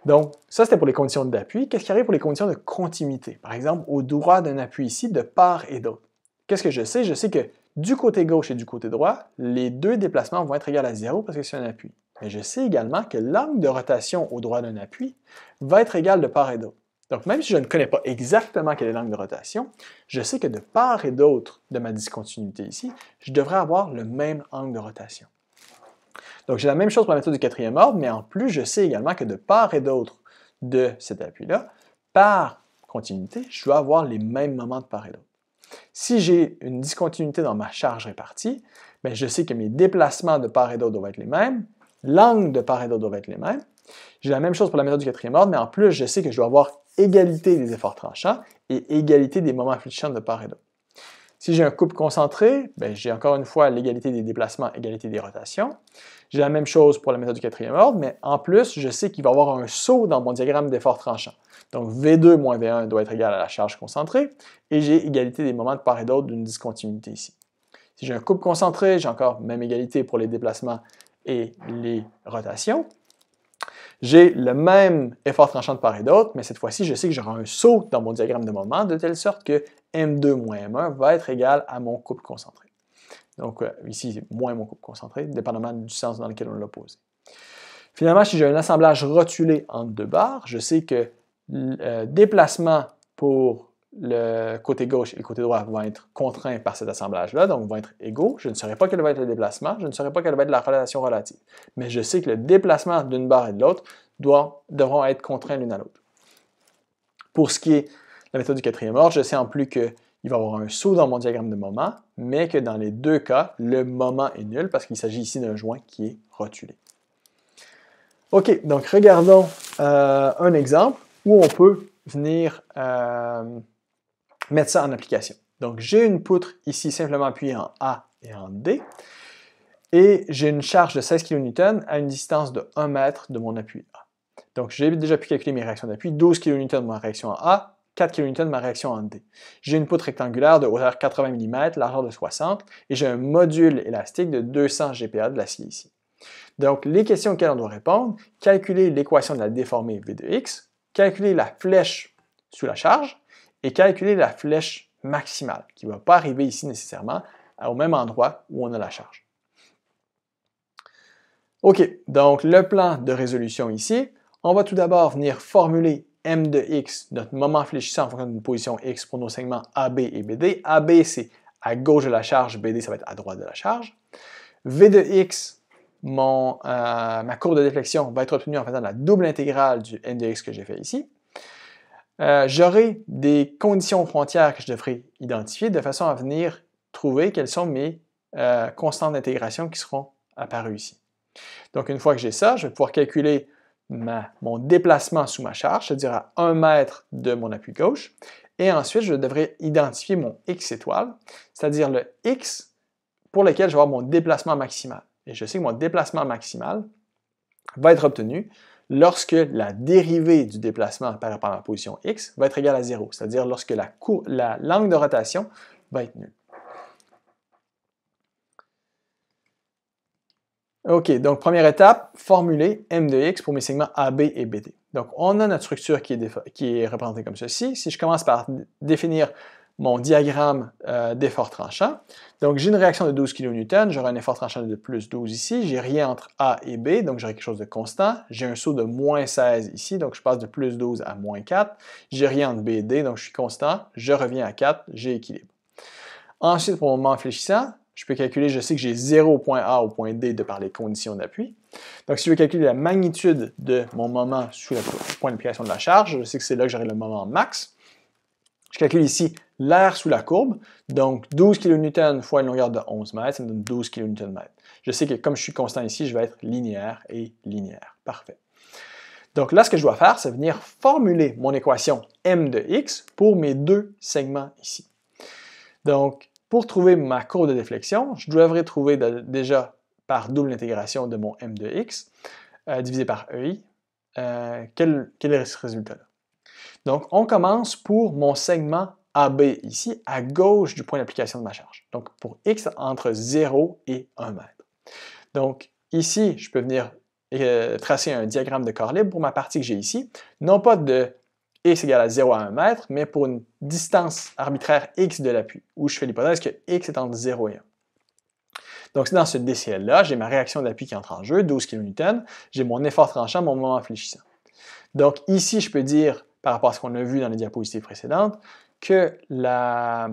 Donc, ça c'était pour les conditions d'appui. Qu'est-ce qui arrive pour les conditions de continuité? Par exemple, au droit d'un appui ici, de part et d'autre. Qu'est-ce que je sais? Je sais que du côté gauche et du côté droit, les deux déplacements vont être égaux à 0 parce que c'est un appui. Mais je sais également que l'angle de rotation au droit d'un appui va être égal de part et d'autre. Donc, même si je ne connais pas exactement quel est l'angle de rotation, je sais que de part et d'autre de ma discontinuité ici, je devrais avoir le même angle de rotation. Donc, j'ai la même chose pour la méthode du quatrième ordre, mais en plus, je sais également que de part et d'autre de cet appui-là, par continuité, je dois avoir les mêmes moments de part et d'autre. Si j'ai une discontinuité dans ma charge répartie, bien, je sais que mes déplacements de part et d'autre doivent être les mêmes, l'angle de part et d'autre doivent être les mêmes. J'ai la même chose pour la méthode du quatrième ordre, mais en plus, je sais que je dois avoir égalité des efforts tranchants et égalité des moments fléchissants de part et d'autre. Si j'ai un couple concentré, bien, j'ai encore une fois l'égalité des déplacements, égalité des rotations. J'ai la même chose pour la méthode du quatrième ordre, mais en plus, je sais qu'il va y avoir un saut dans mon diagramme d'effort tranchant. Donc, V2 moins V1 doit être égal à la charge concentrée, et j'ai égalité des moments de part et d'autre d'une discontinuité ici. Si j'ai un couple concentré, j'ai encore même égalité pour les déplacements et les rotations. J'ai le même effort tranchant de part et d'autre, mais cette fois-ci, je sais que j'aurai un saut dans mon diagramme de moment, de telle sorte que M2 moins M1 va être égal à mon couple concentré. Donc ici, c'est moins mon couple concentré, dépendamment du sens dans lequel on l'a posé. Finalement, si j'ai un assemblage rotulé entre deux barres, je sais que le déplacement pour le côté gauche et le côté droit vont être contraints par cet assemblage-là, donc vont être égaux. Je ne saurais pas quel va être le déplacement, je ne saurais pas quelle va être la relation relative. Mais je sais que le déplacement d'une barre et de l'autre devront être contraints l'une à l'autre. Pour ce qui est de la méthode du quatrième ordre, je sais en plus qu'il va y avoir un saut dans mon diagramme de moment, mais que dans les deux cas, le moment est nul parce qu'il s'agit ici d'un joint qui est rotulé. OK, donc regardons un exemple où on peut venir mettre ça en application. Donc, j'ai une poutre ici simplement appuyée en A et en D, et j'ai une charge de 16 kN à une distance de 1 mètre de mon appui A. Donc, j'ai déjà pu calculer mes réactions d'appui, 12 kN de ma réaction en A, 4 kN de ma réaction en D. J'ai une poutre rectangulaire de hauteur 80 mm, largeur de 60, et j'ai un module élastique de 200 GPa de l'acier ici. Donc, les questions auxquelles on doit répondre, calculer l'équation de la déformée V de x, calculer la flèche sous la charge, et calculer la flèche maximale, qui ne va pas arriver ici nécessairement au même endroit où on a la charge. OK, donc le plan de résolution ici, on va tout d'abord venir formuler M de x, notre moment fléchissant en fonction d'une position x pour nos segments AB et BD. AB, c'est à gauche de la charge, BD, ça va être à droite de la charge. V de x, ma courbe de déflexion va être obtenue en faisant la double intégrale du n de x que j'ai fait ici. J'aurai des conditions frontières que je devrais identifier de façon à venir trouver quelles sont mes constantes d'intégration qui seront apparues ici. Donc, une fois que j'ai ça, je vais pouvoir calculer mon déplacement sous ma charge, c'est-à-dire à 1 mètre de mon appui gauche. Et ensuite, je devrais identifier mon x étoile, c'est-à-dire le x pour lequel je vais avoir mon déplacement maximal. Et je sais que mon déplacement maximal va être obtenu lorsque la dérivée du déplacement par rapport à ma position x va être égale à 0, c'est-à-dire lorsque l'angle de rotation va être nul. OK, donc première étape, formuler M de x pour mes segments AB et BD. Donc on a notre structure qui est représentée comme ceci. Si je commence par définir mon diagramme d'effort tranchant, donc j'ai une réaction de 12 kN, j'aurai un effort tranchant de plus 12 ici, j'ai rien entre A et B, donc j'aurai quelque chose de constant, j'ai un saut de moins 16 ici, donc je passe de plus 12 à moins 4, j'ai rien entre B et D, donc je suis constant, je reviens à 4, j'ai équilibre. Ensuite, pour mon moment fléchissant, je peux calculer, je sais que j'ai 0 au point A au point D de par les conditions d'appui. Donc, si je veux calculer la magnitude de mon moment sous le point d'application de la charge, je sais que c'est là que j'aurai le moment max. Je calcule ici l'air sous la courbe, donc 12 kN fois une longueur de 11 mètres, ça me donne 12 kN/m. Je sais que comme je suis constant ici, je vais être linéaire et linéaire. Parfait. Donc là, ce que je dois faire, c'est venir formuler mon équation M de x pour mes deux segments ici. Donc, pour trouver ma courbe de déflexion, je devrais trouver déjà par double intégration de mon M de x divisé par EI, quel est ce résultat-là. Donc, on commence pour mon segment AB ici, à gauche du point d'application de ma charge. Donc, pour x entre 0 et 1 mètre. Donc, ici, je peux venir tracer un diagramme de corps libre pour ma partie que j'ai ici, non pas de x égale à 0 à 1 mètre, mais pour une distance arbitraire x de l'appui, où je fais l'hypothèse que x est entre 0 et 1. Donc, dans ce DCL-là, j'ai ma réaction d'appui qui entre en jeu, 12 kN, j'ai mon effort tranchant, mon moment fléchissant. Donc, ici, je peux dire, par rapport à ce qu'on a vu dans les diapositives précédentes, que la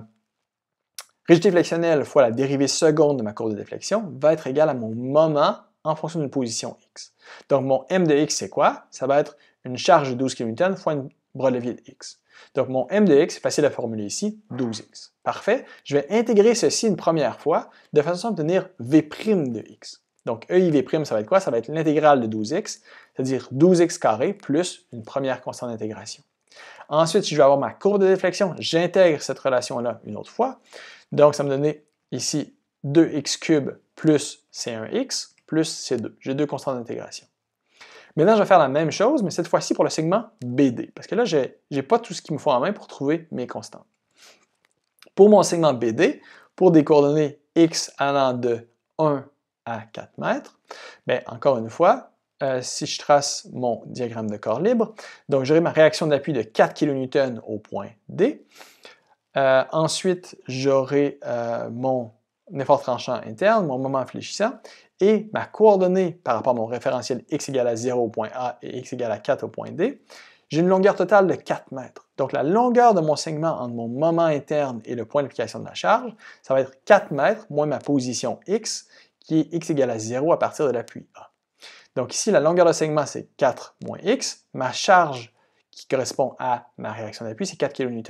rigidité flexionnelle fois la dérivée seconde de ma courbe de déflexion va être égale à mon moment en fonction d'une position x. Donc, mon M de x, c'est quoi? Ça va être une charge de 12 kN fois une bras de levier de x. Donc, mon M de x, c'est facile à formuler ici, 12x. Parfait. Je vais intégrer ceci une première fois de façon à obtenir v' de x. Donc, EIV', ça va être quoi? Ça va être l'intégrale de 12x, c'est-à-dire 12x carré plus une première constante d'intégration. Ensuite, si je veux avoir ma courbe de déflexion, j'intègre cette relation-là une autre fois. Donc, ça me donnait ici 2x cube plus C1x plus C2. J'ai deux constantes d'intégration. Maintenant, je vais faire la même chose, mais cette fois-ci pour le segment BD, parce que là, je n'ai pas tout ce qu'il me faut en main pour trouver mes constantes. Pour mon segment BD, pour des coordonnées x allant de 1 à 4 mètres, bien, encore une fois, si je trace mon diagramme de corps libre, donc j'aurai ma réaction d'appui de 4 kN au point D. Ensuite, j'aurai mon effort tranchant interne, mon moment fléchissant, et ma coordonnée par rapport à mon référentiel x égale à 0 au point A et x égale à 4 au point D. J'ai une longueur totale de 4 mètres. Donc la longueur de mon segment entre mon moment interne et le point d'application de la charge, ça va être 4 mètres moins ma position x, qui est x égale à 0 à partir de l'appui A. Donc ici, la longueur de segment, c'est 4 moins x. Ma charge qui correspond à ma réaction d'appui, c'est 4 kN.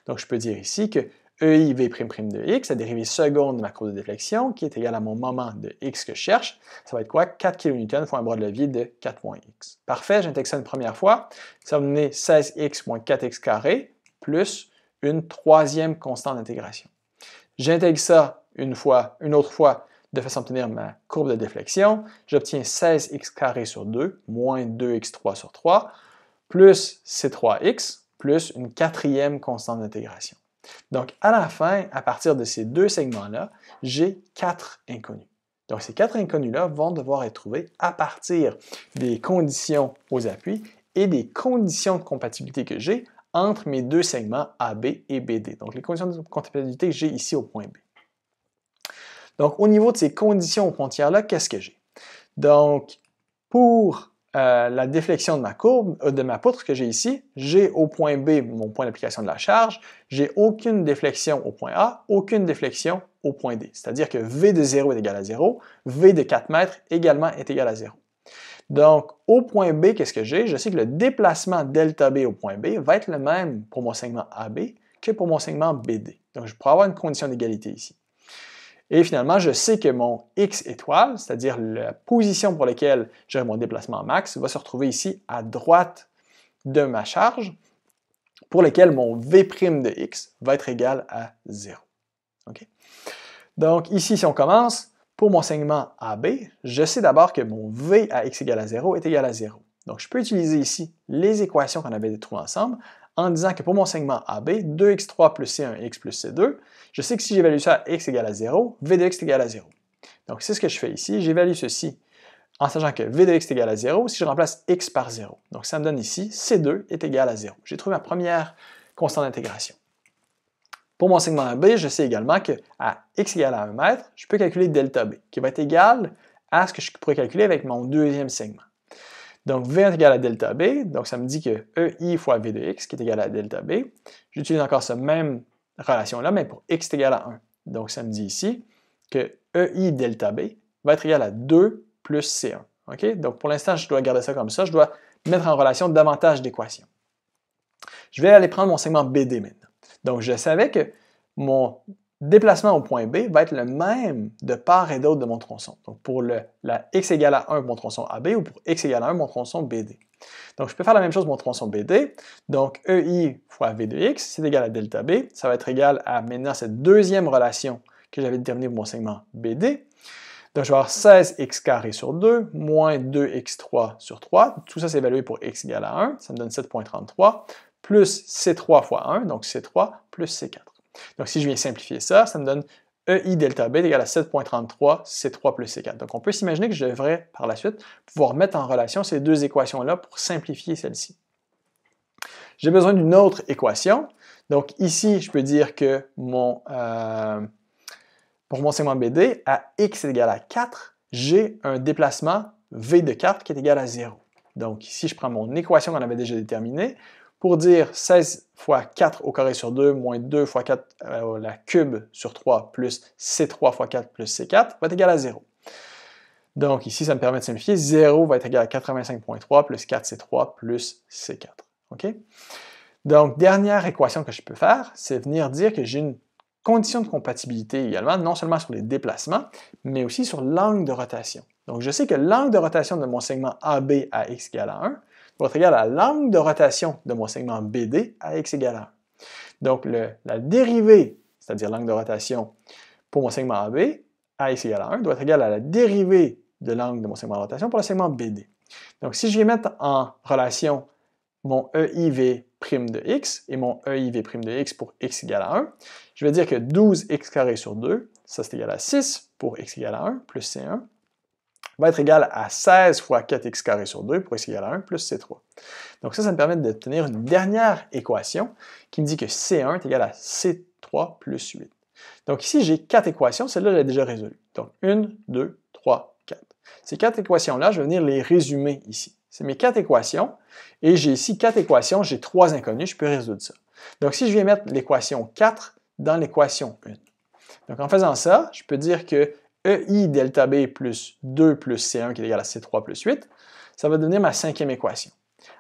Donc je peux dire ici que EIV' de x, la dérivée seconde de ma courbe de déflexion, qui est égale à mon moment de x que je cherche, ça va être quoi? 4 kN fois un bras de levier de 4 moins x. Parfait, j'intègre ça une première fois. Ça va me donner 16x moins 4x carré plus une troisième constante d'intégration. J'intègre ça une autre fois, de façon à obtenir ma courbe de déflexion. J'obtiens 16x carré sur 2 moins 2x3 sur 3 plus c3x plus une quatrième constante d'intégration. Donc, à la fin, à partir de ces deux segments-là, j'ai 4 inconnus. Donc, ces 4 inconnus-là vont devoir être trouvés à partir des conditions aux appuis et des conditions de compatibilité que j'ai entre mes deux segments AB et BD. Donc, les conditions de compatibilité que j'ai ici au point B. Donc, au niveau de ces conditions aux frontières-là, qu'est-ce que j'ai? Donc, pour la déflexion de ma courbe, de ma poutre que j'ai ici, j'ai au point B mon point d'application de la charge, j'ai aucune déflexion au point A, aucune déflexion au point D. C'est-à-dire que V de 0 est égal à 0, V de 4 mètres également est égal à 0. Donc, au point B, qu'est-ce que j'ai? Je sais que le déplacement delta B au point B va être le même pour mon segment AB que pour mon segment BD. Donc, je pourrais avoir une condition d'égalité ici. Et finalement, je sais que mon x étoile, c'est-à-dire la position pour laquelle j'aurai mon déplacement max, va se retrouver ici à droite de ma charge, pour laquelle mon v' de x va être égal à 0. Okay? Donc ici, si on commence, pour mon segment AB, je sais d'abord que mon v à x égale à 0 est égal à 0. Donc je peux utiliser ici les équations qu'on avait trouvées ensemble, en disant que pour mon segment AB, 2x3 plus C1x plus C2, je sais que si j'évalue ça à x égale à 0, v de x est égal à 0. Donc c'est ce que je fais ici, j'évalue ceci en sachant que v de x est égal à 0 si je remplace x par 0. Donc ça me donne ici C2 est égal à 0. J'ai trouvé ma première constante d'intégration. Pour mon segment AB, je sais également qu'à x égale à 1 mètre, je peux calculer delta B, qui va être égal à ce que je pourrais calculer avec mon deuxième segment. Donc, V est égal à delta B, donc ça me dit que EI fois V de x qui est égal à delta B. J'utilise encore cette même relation-là, mais pour x est égal à 1. Donc, ça me dit ici que EI delta B va être égal à 2 plus C1. Okay? Donc, pour l'instant, je dois garder ça comme ça. Je dois mettre en relation davantage d'équations. Je vais aller prendre mon segment BD maintenant. Donc, je savais que mon déplacement au point B va être le même de part et d'autre de mon tronçon. Donc, pour la x égale à 1 pour mon tronçon AB ou pour x égale à 1 pour mon tronçon BD. Donc, je peux faire la même chose pour mon tronçon BD. Donc, EI fois V de x, c'est égal à delta B. Ça va être égal à maintenant cette deuxième relation que j'avais déterminée pour mon segment BD. Donc, je vais avoir 16x carré sur 2 moins 2x3 sur 3. Tout ça, c'est évalué pour x égale à 1. Ça me donne 7,33 plus C3 fois 1, donc C3 plus C4. Donc, si je viens simplifier ça, ça me donne EI delta B est égal à 7,33 C3 plus C4. Donc, on peut s'imaginer que je devrais, par la suite, pouvoir mettre en relation ces deux équations-là pour simplifier celle-ci. J'ai besoin d'une autre équation. Donc, ici, je peux dire que pour mon segment BD, à x est égal à 4, j'ai un déplacement V de 4 qui est égal à 0. Donc, ici, je prends mon équation qu'on avait déjà déterminée. Pour dire 16 fois 4 au carré sur 2 moins 2 fois 4 la cube sur 3 plus C3 fois 4 plus C4 va être égal à 0. Donc ici, ça me permet de simplifier. 0 va être égal à 85,3 plus 4C3 plus C4. Okay? Donc, dernière équation que je peux faire, c'est venir dire que j'ai une conditions de compatibilité également, non seulement sur les déplacements, mais aussi sur l'angle de rotation. Donc, je sais que l'angle de rotation de mon segment AB à x égale à 1 doit être égal à l'angle de rotation de mon segment BD à x égale à 1. Donc, la dérivée, c'est-à-dire l'angle de rotation pour mon segment AB à x égale à 1 doit être égal à la dérivée de l'angle de mon segment de rotation pour le segment BD. Donc, si je vais mettre en relation mon EIV' de x et mon EIV' de x pour x égale à 1, je vais dire que 12x carré sur 2, ça c'est égal à 6 pour x égale à 1 plus C1, va être égal à 16 fois 4x carré sur 2 pour x égale à 1 plus C3. Donc ça me permet d'obtenir une dernière équation qui me dit que C1 est égal à C3 plus 8. Donc ici, j'ai 4 équations, celle-là, je l'ai déjà résolue. Donc 1, 2, 3, 4. Ces 4 équations-là, je vais venir les résumer ici. C'est mes 4 équations, et j'ai ici 4 équations, j'ai 3 inconnues, je peux résoudre ça. Donc si je viens mettre l'équation 4 dans l'équation 1. Donc en faisant ça, je peux dire que EI delta B plus 2 plus C1 qui est égal à C3 plus 8, ça va devenir ma cinquième équation.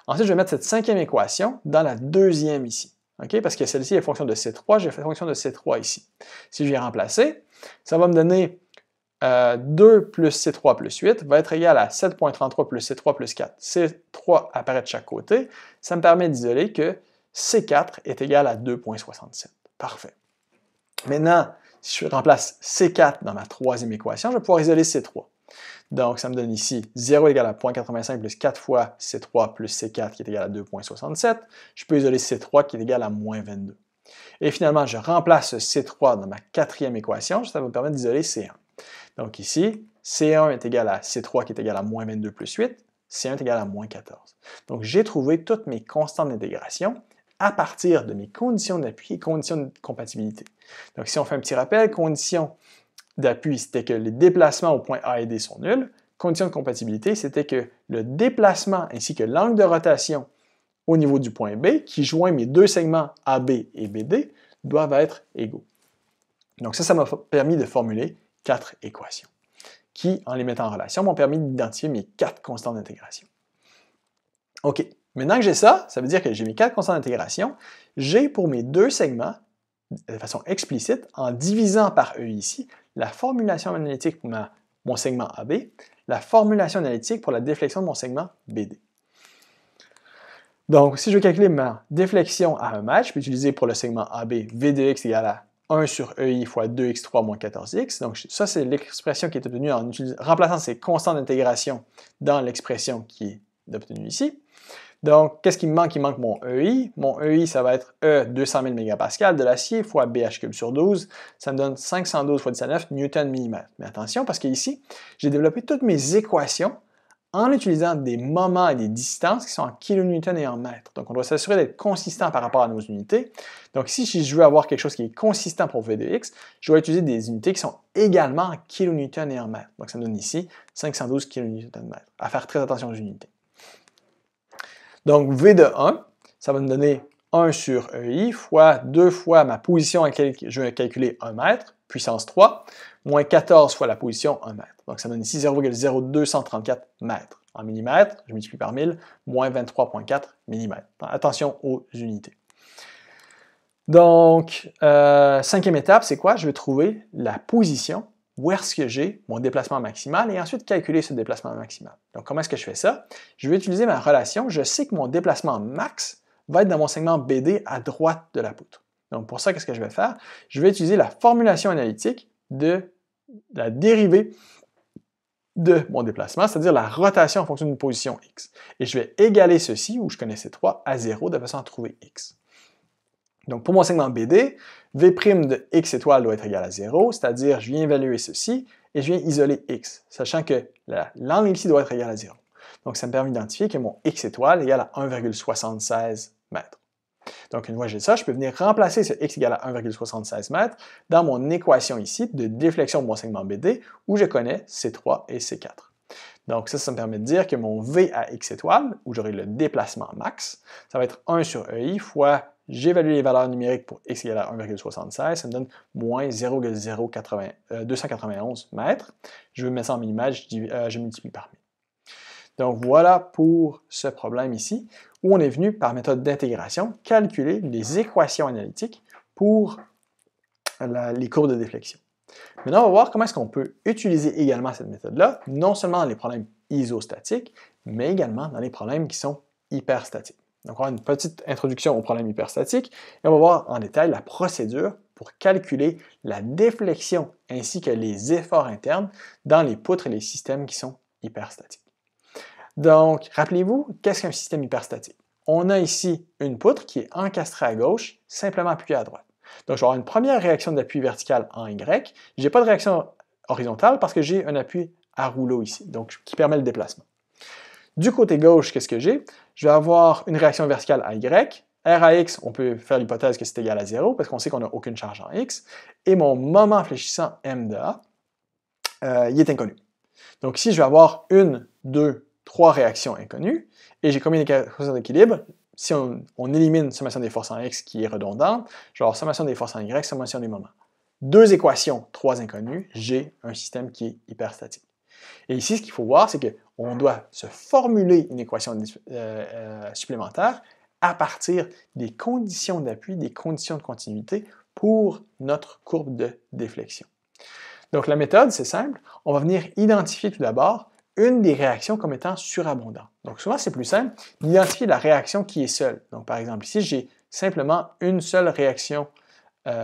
Ensuite, je vais mettre cette cinquième équation dans la deuxième ici. Okay? Parce que celle-ci est fonction de C3, j'ai fait fonction de C3 ici. Si je viens remplacer, ça va me donner 2 plus C3 plus 8 va être égal à 7.33 plus C3 plus 4. C3 apparaît de chaque côté. Ça me permet d'isoler que C4 est égal à 2.67. Parfait. Maintenant, si je remplace C4 dans ma troisième équation, je vais pouvoir isoler C3. Donc, ça me donne ici 0 égale à 0.85 plus 4 fois C3 plus C4 qui est égal à 2.67. Je peux isoler C3 qui est égal à moins 22. Et finalement, je remplace C3 dans ma quatrième équation, ça va me permettre d'isoler C1. Donc ici, C1 est égal à C3 qui est égal à moins 22 plus 8, C1 est égal à moins 14. Donc j'ai trouvé toutes mes constantes d'intégration à partir de mes conditions d'appui et conditions de compatibilité. Donc si on fait un petit rappel, conditions d'appui, c'était que les déplacements au point A et D sont nuls. Conditions de compatibilité, c'était que le déplacement ainsi que l'angle de rotation au niveau du point B, qui joint mes deux segments AB et BD, doivent être égaux. Donc ça m'a permis de formuler 4 équations qui, en les mettant en relation, m'ont permis d'identifier mes 4 constantes d'intégration. OK, maintenant que j'ai ça, ça veut dire que j'ai mes 4 constantes d'intégration, j'ai pour mes deux segments, de façon explicite, en divisant par E ici, la formulation analytique pour mon segment AB, la formulation analytique pour la déflexion de mon segment BD. Donc, si je veux calculer ma déflexion à 1 mètre, je peux utiliser pour le segment AB V de x égale à 1 sur EI fois 2x3 moins 14x. Donc, ça, c'est l'expression qui est obtenue en remplaçant ces constantes d'intégration dans l'expression qui est obtenue ici. Donc, qu'est-ce qui me manque? Il manque mon EI. Mon EI, ça va être E 200 000 MPa de l'acier fois BH cube sur 12. Ça me donne 512 fois 10 à 9 newton millimètre. Mais attention, parce qu'ici, j'ai développé toutes mes équations en utilisant des moments et des distances qui sont en kilonewton et en mètres. Donc, on doit s'assurer d'être consistant par rapport à nos unités. Donc, ici, si je veux avoir quelque chose qui est consistant pour V de x, je dois utiliser des unités qui sont également en kilonewton et en mètres. Donc, ça me donne ici 512 kilonewton mètres. À faire très attention aux unités. Donc, V de 1, ça va me donner 1 sur EI fois 2 fois ma position à laquelle je vais calculer 1 mètre, puissance 3, moins 14 fois la position 1 mètre. Donc, ça donne ici 0,0234 mètres. En millimètres, je multiplie par 1000, moins 23,4 millimètres. Attention aux unités. Donc, cinquième étape, c'est quoi? Je vais trouver la position où est-ce que j'ai mon déplacement maximal et ensuite calculer ce déplacement maximal. Donc, comment est-ce que je fais ça? Je vais utiliser ma relation. Je sais que mon déplacement max va être dans mon segment BD à droite de la poutre. Donc, pour ça, qu'est-ce que je vais faire? Je vais utiliser la formulation analytique de la dérivée de mon déplacement, c'est-à-dire la rotation en fonction d'une position x. Et je vais égaler ceci, où je connais ces 3, à 0, de façon à trouver x. Donc, pour mon segment BD, V' de x étoile doit être égal à 0, c'est-à-dire je viens évaluer ceci et je viens isoler x, sachant que l'angle ici doit être égal à 0. Donc, ça me permet d'identifier que mon x étoile est égal à 1,76 mètres. Donc, une fois que j'ai ça, je peux venir remplacer ce x égale à 1,76 mètres dans mon équation ici de déflexion de mon segment BD, où je connais C3 et C4. Donc, ça me permet de dire que mon V à x étoile, où j'aurai le déplacement max, ça va être 1 sur EI fois, j'évalue les valeurs numériques pour x égale à 1,76, ça me donne moins 0,291 mètres. Je veux mettre ça en millimètres, je multiplie par 1000. Donc, voilà pour ce problème ici, où on est venu, par méthode d'intégration, calculer les équations analytiques pour les courbes de déflexion. Maintenant, on va voir comment est-ce qu'on peut utiliser également cette méthode-là, non seulement dans les problèmes isostatiques, mais également dans les problèmes qui sont hyperstatiques. Donc, on va avoir une petite introduction aux problèmes hyperstatiques et on va voir en détail la procédure pour calculer la déflexion ainsi que les efforts internes dans les poutres et les systèmes qui sont hyperstatiques. Donc, rappelez-vous, qu'est-ce qu'un système hyperstatique? On a ici une poutre qui est encastrée à gauche, simplement appuyée à droite. Donc, je vais avoir une première réaction d'appui vertical en Y. Je n'ai pas de réaction horizontale parce que j'ai un appui à rouleau ici, donc qui permet le déplacement. Du côté gauche, qu'est-ce que j'ai? Je vais avoir une réaction verticale à Y. R à X, on peut faire l'hypothèse que c'est égal à 0 parce qu'on sait qu'on n'a aucune charge en X. Et mon moment fléchissant M de A, il est inconnu. Donc ici, je vais avoir 1, 2, 3 réactions inconnues. Et j'ai combien d'équations d'équilibre? Si on élimine sommation des forces en X qui est redondante, je vais avoir sommation des forces en Y, sommation des moments. 2 équations, 3 inconnues, j'ai un système qui est hyperstatique. Et ici, ce qu'il faut voir, c'est qu'on doit se formuler une équation supplémentaire à partir des conditions d'appui, des conditions de continuité pour notre courbe de déflexion. Donc la méthode, c'est simple, on va venir identifier tout d'abord une des réactions comme étant surabondante. Donc souvent, c'est plus simple d'identifier la réaction qui est seule. Donc par exemple, ici, j'ai simplement une seule réaction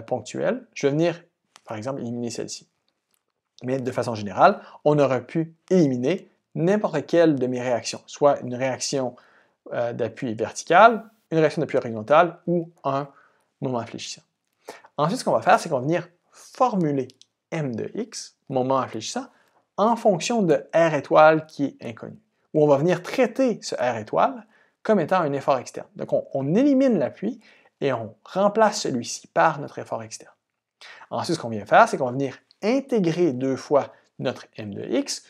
ponctuelle. Je vais venir, par exemple, éliminer celle-ci. Mais de façon générale, on aurait pu éliminer n'importe quelle de mes réactions, soit une réaction d'appui vertical, une réaction d'appui horizontal ou un moment fléchissant. Ensuite, ce qu'on va faire, c'est qu'on va venir formuler M de X, moment infléchissant, en fonction de R étoile qui est inconnu, où on va venir traiter ce R étoile comme étant un effort externe. Donc, on élimine l'appui et on remplace celui-ci par notre effort externe. Ensuite, ce qu'on vient faire, c'est qu'on va venir intégrer 2 fois notre M de X,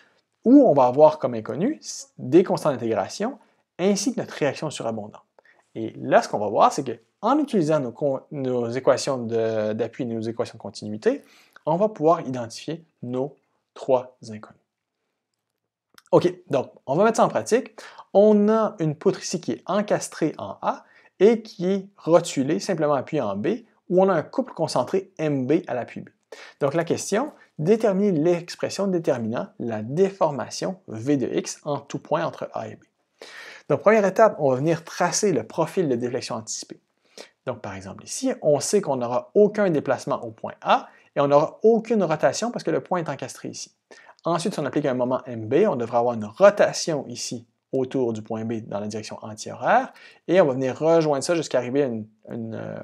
où on va avoir comme inconnu des constants d'intégration ainsi que notre réaction surabondante. Et là, ce qu'on va voir, c'est qu'en utilisant nos équations d'appui et nos équations de continuité, on va pouvoir identifier nos 3 inconnus. OK, donc on va mettre ça en pratique. On a une poutre ici qui est encastrée en A et qui est rotulée, simplement appuyée en B, où on a un couple concentré MB à l'appui B. Donc la question, déterminer l'expression déterminant la déformation V de X en tout point entre A et B. Donc première étape, on va venir tracer le profil de déflexion anticipée. Donc par exemple ici, on sait qu'on n'aura aucun déplacement au point A et on n'aura aucune rotation parce que le point est encastré ici. Ensuite, si on applique un moment MB, on devrait avoir une rotation ici autour du point B dans la direction anti-horaire et on va venir rejoindre ça jusqu'à arriver à une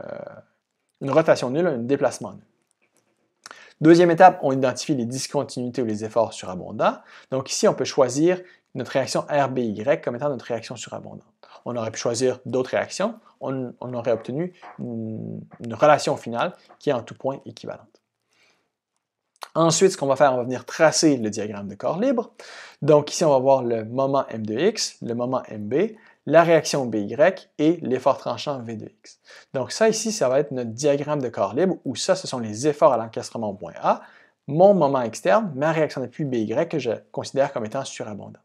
rotation nulle, un déplacement nul. Deuxième étape, on identifie les discontinuités ou les efforts surabondants. Donc ici, on peut choisir notre réaction RBY comme étant notre réaction surabondante. On aurait pu choisir d'autres réactions, on aurait obtenu une relation finale qui est en tout point équivalente. Ensuite, ce qu'on va faire, on va venir tracer le diagramme de corps libre. Donc ici, on va voir le moment M de X, le moment MB, la réaction BY et l'effort tranchant V de X. Donc ça ici, ça va être notre diagramme de corps libre où ça, ce sont les efforts à l'encastrement au point A, mon moment externe, ma réaction d'appui BY que je considère comme étant surabondante.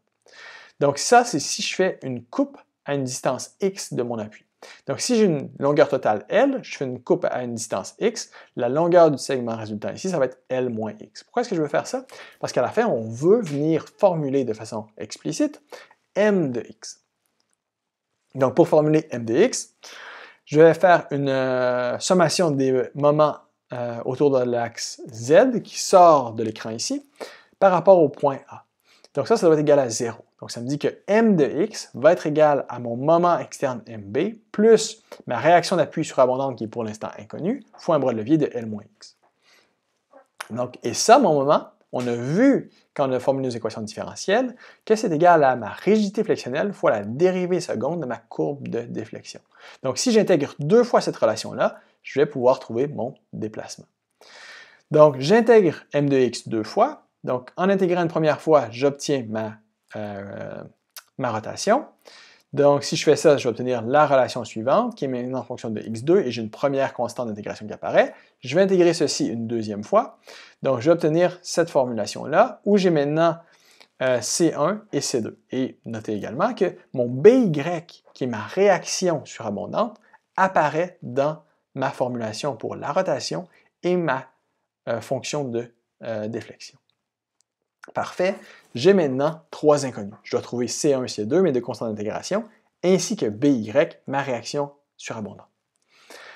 Donc ça, c'est si je fais une coupe à une distance X de mon appui. Donc si j'ai une longueur totale L, je fais une coupe à une distance X, la longueur du segment résultant ici, ça va être L moins X. Pourquoi est-ce que je veux faire ça? Parce qu'à la fin, on veut venir formuler de façon explicite M de X. Donc pour formuler M de X, je vais faire une sommation des moments autour de l'axe Z qui sort de l'écran ici par rapport au point A. Donc ça doit être égal à 0. Donc ça me dit que M de X va être égal à mon moment externe MB plus ma réaction d'appui surabondante qui est pour l'instant inconnue, fois un bras de levier de L moins X. Donc, et ça, mon moment, on a vu quand on a formulé nos équations différentielles que c'est égal à ma rigidité flexionnelle fois la dérivée seconde de ma courbe de déflexion. Donc si j'intègre 2 fois cette relation-là, je vais pouvoir trouver mon déplacement. Donc j'intègre M de X 2 fois. Donc, en intégrant une première fois, j'obtiens ma rotation. Donc, si je fais ça, je vais obtenir la relation suivante, qui est maintenant en fonction de x2, et j'ai une première constante d'intégration qui apparaît. Je vais intégrer ceci une deuxième fois. Donc, je vais obtenir cette formulation-là, où j'ai maintenant C1 et C2. Et notez également que mon BY, qui est ma réaction surabondante, apparaît dans ma formulation pour la rotation et ma fonction de déflexion. Parfait. J'ai maintenant 3 inconnus. Je dois trouver C1 et C2, mes deux constantes d'intégration, ainsi que BY, ma réaction surabondante.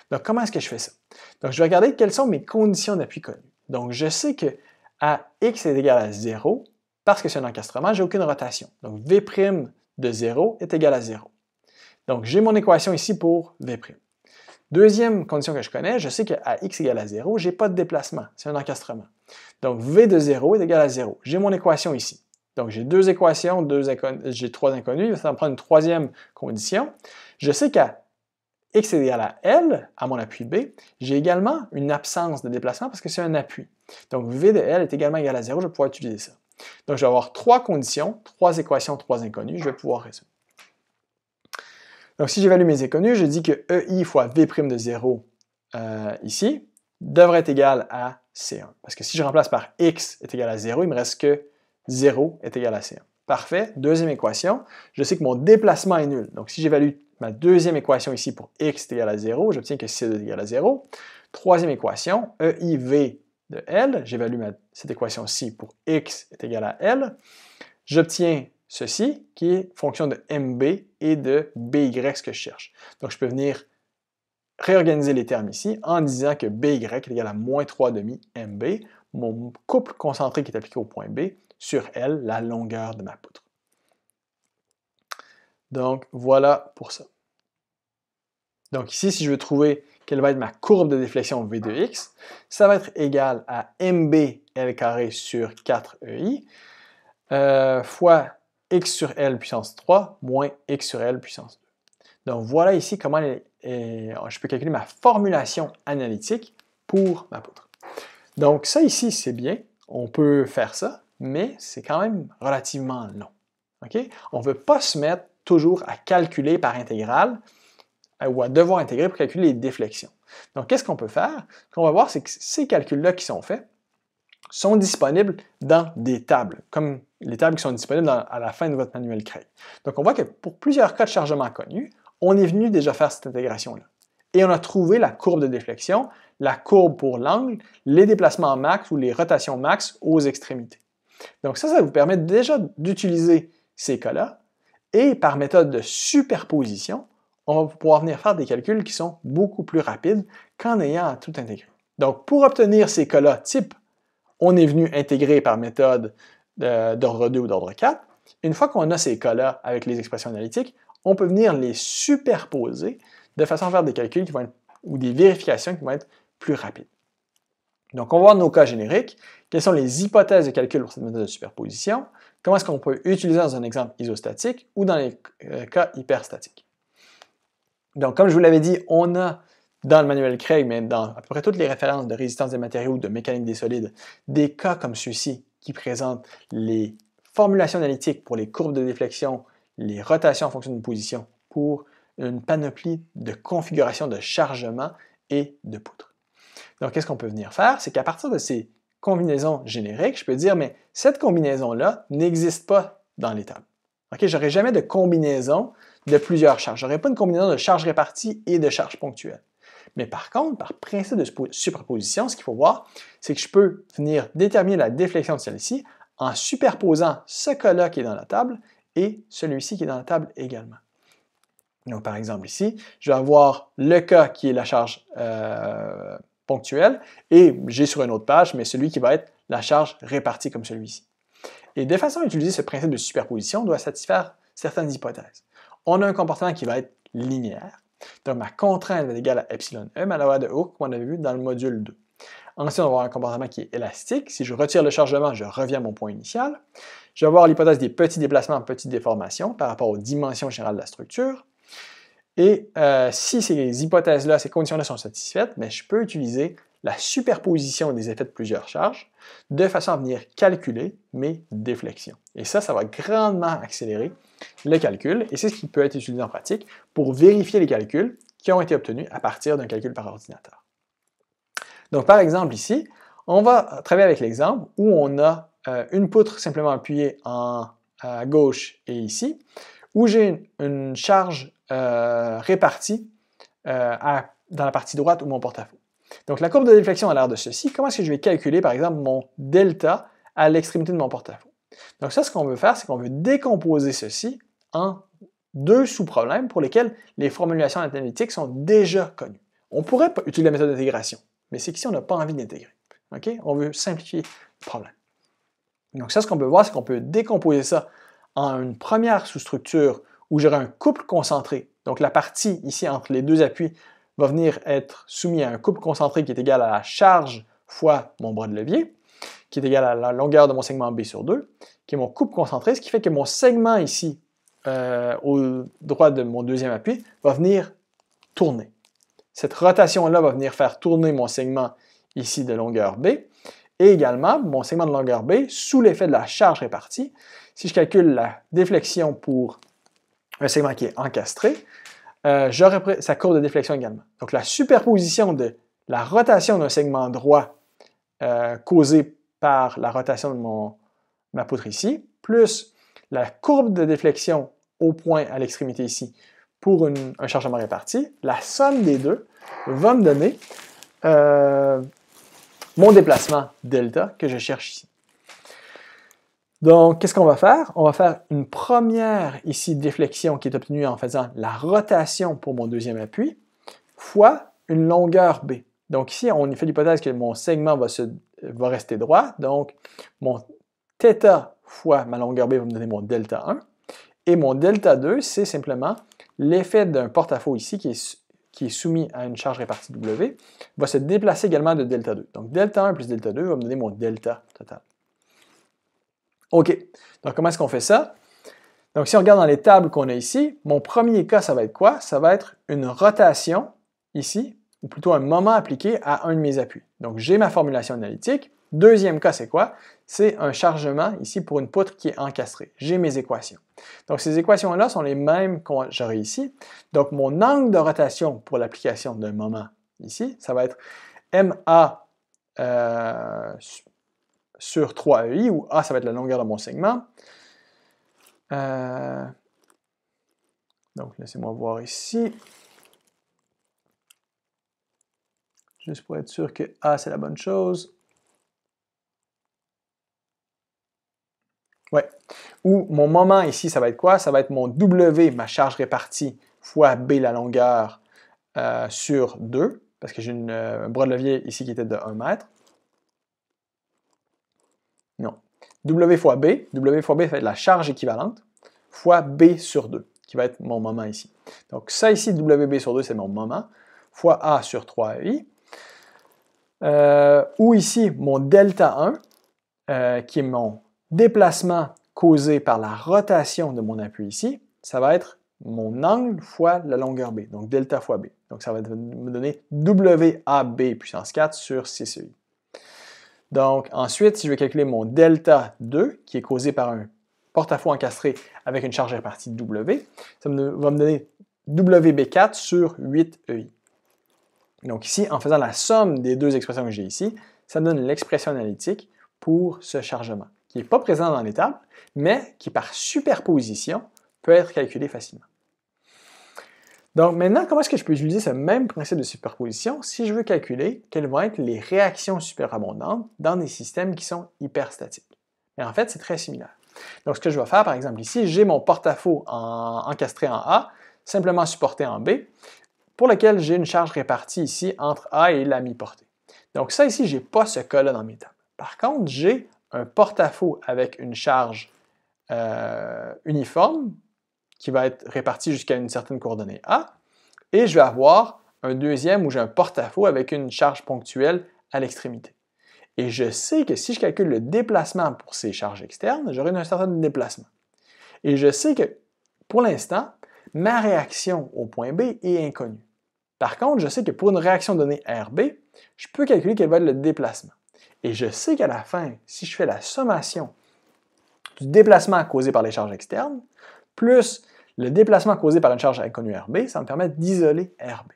Donc, comment est-ce que je fais ça? Donc, je vais regarder quelles sont mes conditions d'appui connues. Donc, je sais que à x est égal à 0, parce que c'est un encastrement, j'ai aucune rotation. Donc, V' de 0 est égal à 0. Donc, j'ai mon équation ici pour V'. Deuxième condition que je connais, je sais qu'à x égale à 0, je n'ai pas de déplacement, c'est un encastrement. Donc, V de 0 est égal à 0. J'ai mon équation ici. Donc, j'ai deux équations, j'ai 3 inconnus, ça va me prendre une troisième condition. Je sais qu'à x est égal à L, à mon appui B, j'ai également une absence de déplacement parce que c'est un appui. Donc, V de L est également égal à 0, je vais pouvoir utiliser ça. Donc, je vais avoir 3 conditions, 3 équations, 3 inconnus, je vais pouvoir résoudre. Donc, si j'évalue mes inconnus, je dis que EI fois V' de 0 ici devrait être égal à C1. Parce que si je remplace par x est égal à 0, il me reste que 0 est égal à C1. Parfait. Deuxième équation, je sais que mon déplacement est nul. Donc, si j'évalue ma deuxième équation ici pour x est égal à 0, j'obtiens que C2 est égal à 0. Troisième équation, EIV de L, j'évalue cette équation-ci pour x est égal à L. J'obtiens ceci, qui est fonction de MB et de BY, ce que je cherche. Donc, je peux venir réorganiser les termes ici en disant que BY est égal à moins 3,5 MB, mon couple concentrique est appliqué au point B, sur L, la longueur de ma poutre. Donc, voilà pour ça. Donc ici, si je veux trouver quelle va être ma courbe de déflexion V de x, ça va être égal à MB L carré sur 4EI fois x sur L puissance 3 moins x sur L puissance 2. Donc voilà ici comment je peux calculer ma formulation analytique pour ma poutre. Donc ça ici, c'est bien, on peut faire ça, mais c'est quand même relativement long. Okay? On ne veut pas se mettre toujours à calculer par intégrale ou à devoir intégrer pour calculer les déflexions. Donc qu'est-ce qu'on peut faire? Ce qu'on va voir, c'est que ces calculs-là qui sont faits sont disponibles dans des tables, comme les tables qui sont disponibles à la fin de votre manuel Craig. Donc on voit que pour plusieurs cas de chargement connus, on est venu déjà faire cette intégration-là. Et on a trouvé la courbe de déflexion, la courbe pour l'angle, les déplacements max ou les rotations max aux extrémités. Donc ça vous permet déjà d'utiliser ces cas-là, et par méthode de superposition, on va pouvoir venir faire des calculs qui sont beaucoup plus rapides qu'en ayant à tout intégrer. Donc pour obtenir ces cas-là type, on est venu intégrer par méthode d'ordre 2 ou d'ordre 4. Une fois qu'on a ces cas-là avec les expressions analytiques, on peut venir les superposer de façon à faire des calculs qui vont être, ou des vérifications qui vont être plus rapides. Donc, on va voir nos cas génériques. Quelles sont les hypothèses de calcul pour cette méthode de superposition? Comment est-ce qu'on peut utiliser dans un exemple isostatique ou dans les cas hyperstatiques? Donc, comme je vous l'avais dit, on a dans le manuel Craig, mais dans à peu près toutes les références de résistance des matériaux ou de mécanique des solides, des cas comme ceux-ci qui présentent les formulations analytiques pour les courbes de déflexion, les rotations en fonction d'une position pour une panoplie de configurations de chargement et de poutres. Donc, qu'est-ce qu'on peut venir faire? C'est qu'à partir de ces combinaisons génériques, je peux dire, mais cette combinaison-là n'existe pas dans les tables. Okay? Je n'aurai jamais de combinaison de plusieurs charges. Je n'aurai pas une combinaison de charges réparties et de charges ponctuelles. Mais par contre, par principe de superposition, ce qu'il faut voir, c'est que je peux venir déterminer la déflexion de celle-ci en superposant ce cas-là qui est dans la table et celui-ci qui est dans la table également. Donc, par exemple, ici, je vais avoir le cas qui est la charge ponctuelle et j'ai sur une autre page, mais celui qui va être la charge répartie comme celui-ci. Et de façon à utiliser ce principe de superposition, on doit satisfaire certaines hypothèses. On a un comportement qui va être linéaire. Donc, ma contrainte va être égale à epsilon e, ma loi de Hooke, comme on avait vu dans le module 2. Ensuite, on va avoir un comportement qui est élastique. Si je retire le chargement, je reviens à mon point initial. Je vais avoir l'hypothèse des petits déplacements, petites déformations par rapport aux dimensions générales de la structure. Et si ces hypothèses-là, ces conditions-là sont satisfaites, mais je peux utiliser la superposition des effets de plusieurs charges de façon à venir calculer mes déflexions. Et ça va grandement accélérer le calcul, et c'est ce qui peut être utilisé en pratique pour vérifier les calculs qui ont été obtenus à partir d'un calcul par ordinateur. Donc, par exemple, ici, on va travailler avec l'exemple où on a une poutre simplement appuyée à gauche et ici, où j'ai une charge répartie dans la partie droite ou mon porte-à-faux. Donc la courbe de déflexion a l'air de ceci. Comment est-ce que je vais calculer, par exemple, mon delta à l'extrémité de mon porte-à-faux? Donc ça, ce qu'on veut faire, c'est qu'on veut décomposer ceci en deux sous-problèmes pour lesquels les formulations analytiques sont déjà connues. On pourrait utiliser la méthode d'intégration, mais c'est qu'ici, on n'a pas envie d'intégrer. Okay? On veut simplifier le problème. Donc ça, ce qu'on peut voir, c'est qu'on peut décomposer ça en une première sous-structure où j'aurai un couple concentré. Donc la partie ici entre les deux appuis va venir être soumise à un couple concentré qui est égal à la charge fois mon bras de levier, qui est égal à la longueur de mon segment B sur 2, qui est mon couple concentré, ce qui fait que mon segment ici, au droit de mon deuxième appui, va venir tourner. Cette rotation-là va venir faire tourner mon segment ici de longueur B, et également mon segment de longueur B, sous l'effet de la charge répartie, si je calcule la déflexion pour un segment qui est encastré, j'aurai sa courbe de déflexion également. Donc la superposition de la rotation d'un segment droit causée par la rotation de ma poutre ici, plus la courbe de déflexion au point à l'extrémité ici pour un chargement réparti, la somme des deux va me donner mon déplacement delta que je cherche ici. Donc, qu'est-ce qu'on va faire? On va faire une première ici déflexion qui est obtenue en faisant la rotation pour mon deuxième appui fois une longueur B. Donc ici, on fait l'hypothèse que mon segment va rester droit. Donc, mon θ fois ma longueur B va me donner mon delta 1. Et mon delta 2, c'est simplement l'effet d'un porte-à-faux ici qui est soumis à une charge répartie W, va se déplacer également de delta 2. Donc delta 1 plus delta 2 va me donner mon delta total. OK. Donc comment est-ce qu'on fait ça? Donc si on regarde dans les tables qu'on a ici, mon premier cas, ça va être quoi? Ça va être une rotation ici, ou plutôt un moment appliqué à un de mes appuis. Donc j'ai ma formulation analytique. Deuxième cas, c'est quoi? C'est un chargement ici pour une poutre qui est encastrée. J'ai mes équations. Donc ces équations-là sont les mêmes que j'aurai ici. Donc mon angle de rotation pour l'application d'un moment ici, ça va être MA sur 3EI, où A, ça va être la longueur de mon segment. Donc laissez-moi voir ici. Juste pour être sûr que A, c'est la bonne chose. Ouais. Ou mon moment ici, ça va être quoi? Ça va être mon W, ma charge répartie, fois B, la longueur, sur 2, parce que j'ai un bras de levier ici qui était de 1 mètre. Non. W fois B ça va être la charge équivalente, fois B sur 2, qui va être mon moment ici. Donc ça ici, WB sur 2, c'est mon moment, fois A sur 3i. Ou ici, mon delta 1, qui est mon déplacement causé par la rotation de mon appui ici, ça va être mon angle fois la longueur B, donc delta fois B. Donc ça va me donner WAB puissance 4 sur 6i. Donc ensuite, si je veux calculer mon delta 2, qui est causé par un porte-à-faux encastré avec une charge répartie W, ça va me donner WB4 sur 8EI. Donc ici, en faisant la somme des deux expressions que j'ai ici, ça me donne l'expression analytique pour ce chargement, qui n'est pas présent dans les tables, mais qui par superposition peut être calculé facilement. Donc maintenant, comment est-ce que je peux utiliser ce même principe de superposition si je veux calculer quelles vont être les réactions superabondantes dans des systèmes qui sont hyperstatiques? Et en fait, c'est très similaire. Donc ce que je vais faire, par exemple ici, j'ai mon porte-à-faux encastré en A, simplement supporté en B, pour lequel j'ai une charge répartie ici entre A et la mi-portée. Donc ça ici, je n'ai pas ce cas-là dans mes tables. Par contre, j'ai un porte-à-faux avec une charge uniforme qui va être répartie jusqu'à une certaine coordonnée A, et je vais avoir un deuxième où j'ai un porte-à-faux avec une charge ponctuelle à l'extrémité. Et je sais que si je calcule le déplacement pour ces charges externes, j'aurai un certain déplacement. Et je sais que, pour l'instant, ma réaction au point B est inconnue. Par contre, je sais que pour une réaction donnée RB, je peux calculer quel va être le déplacement. Et je sais qu'à la fin, si je fais la sommation du déplacement causé par les charges externes, plus le déplacement causé par une charge inconnue RB, ça me permet d'isoler RB.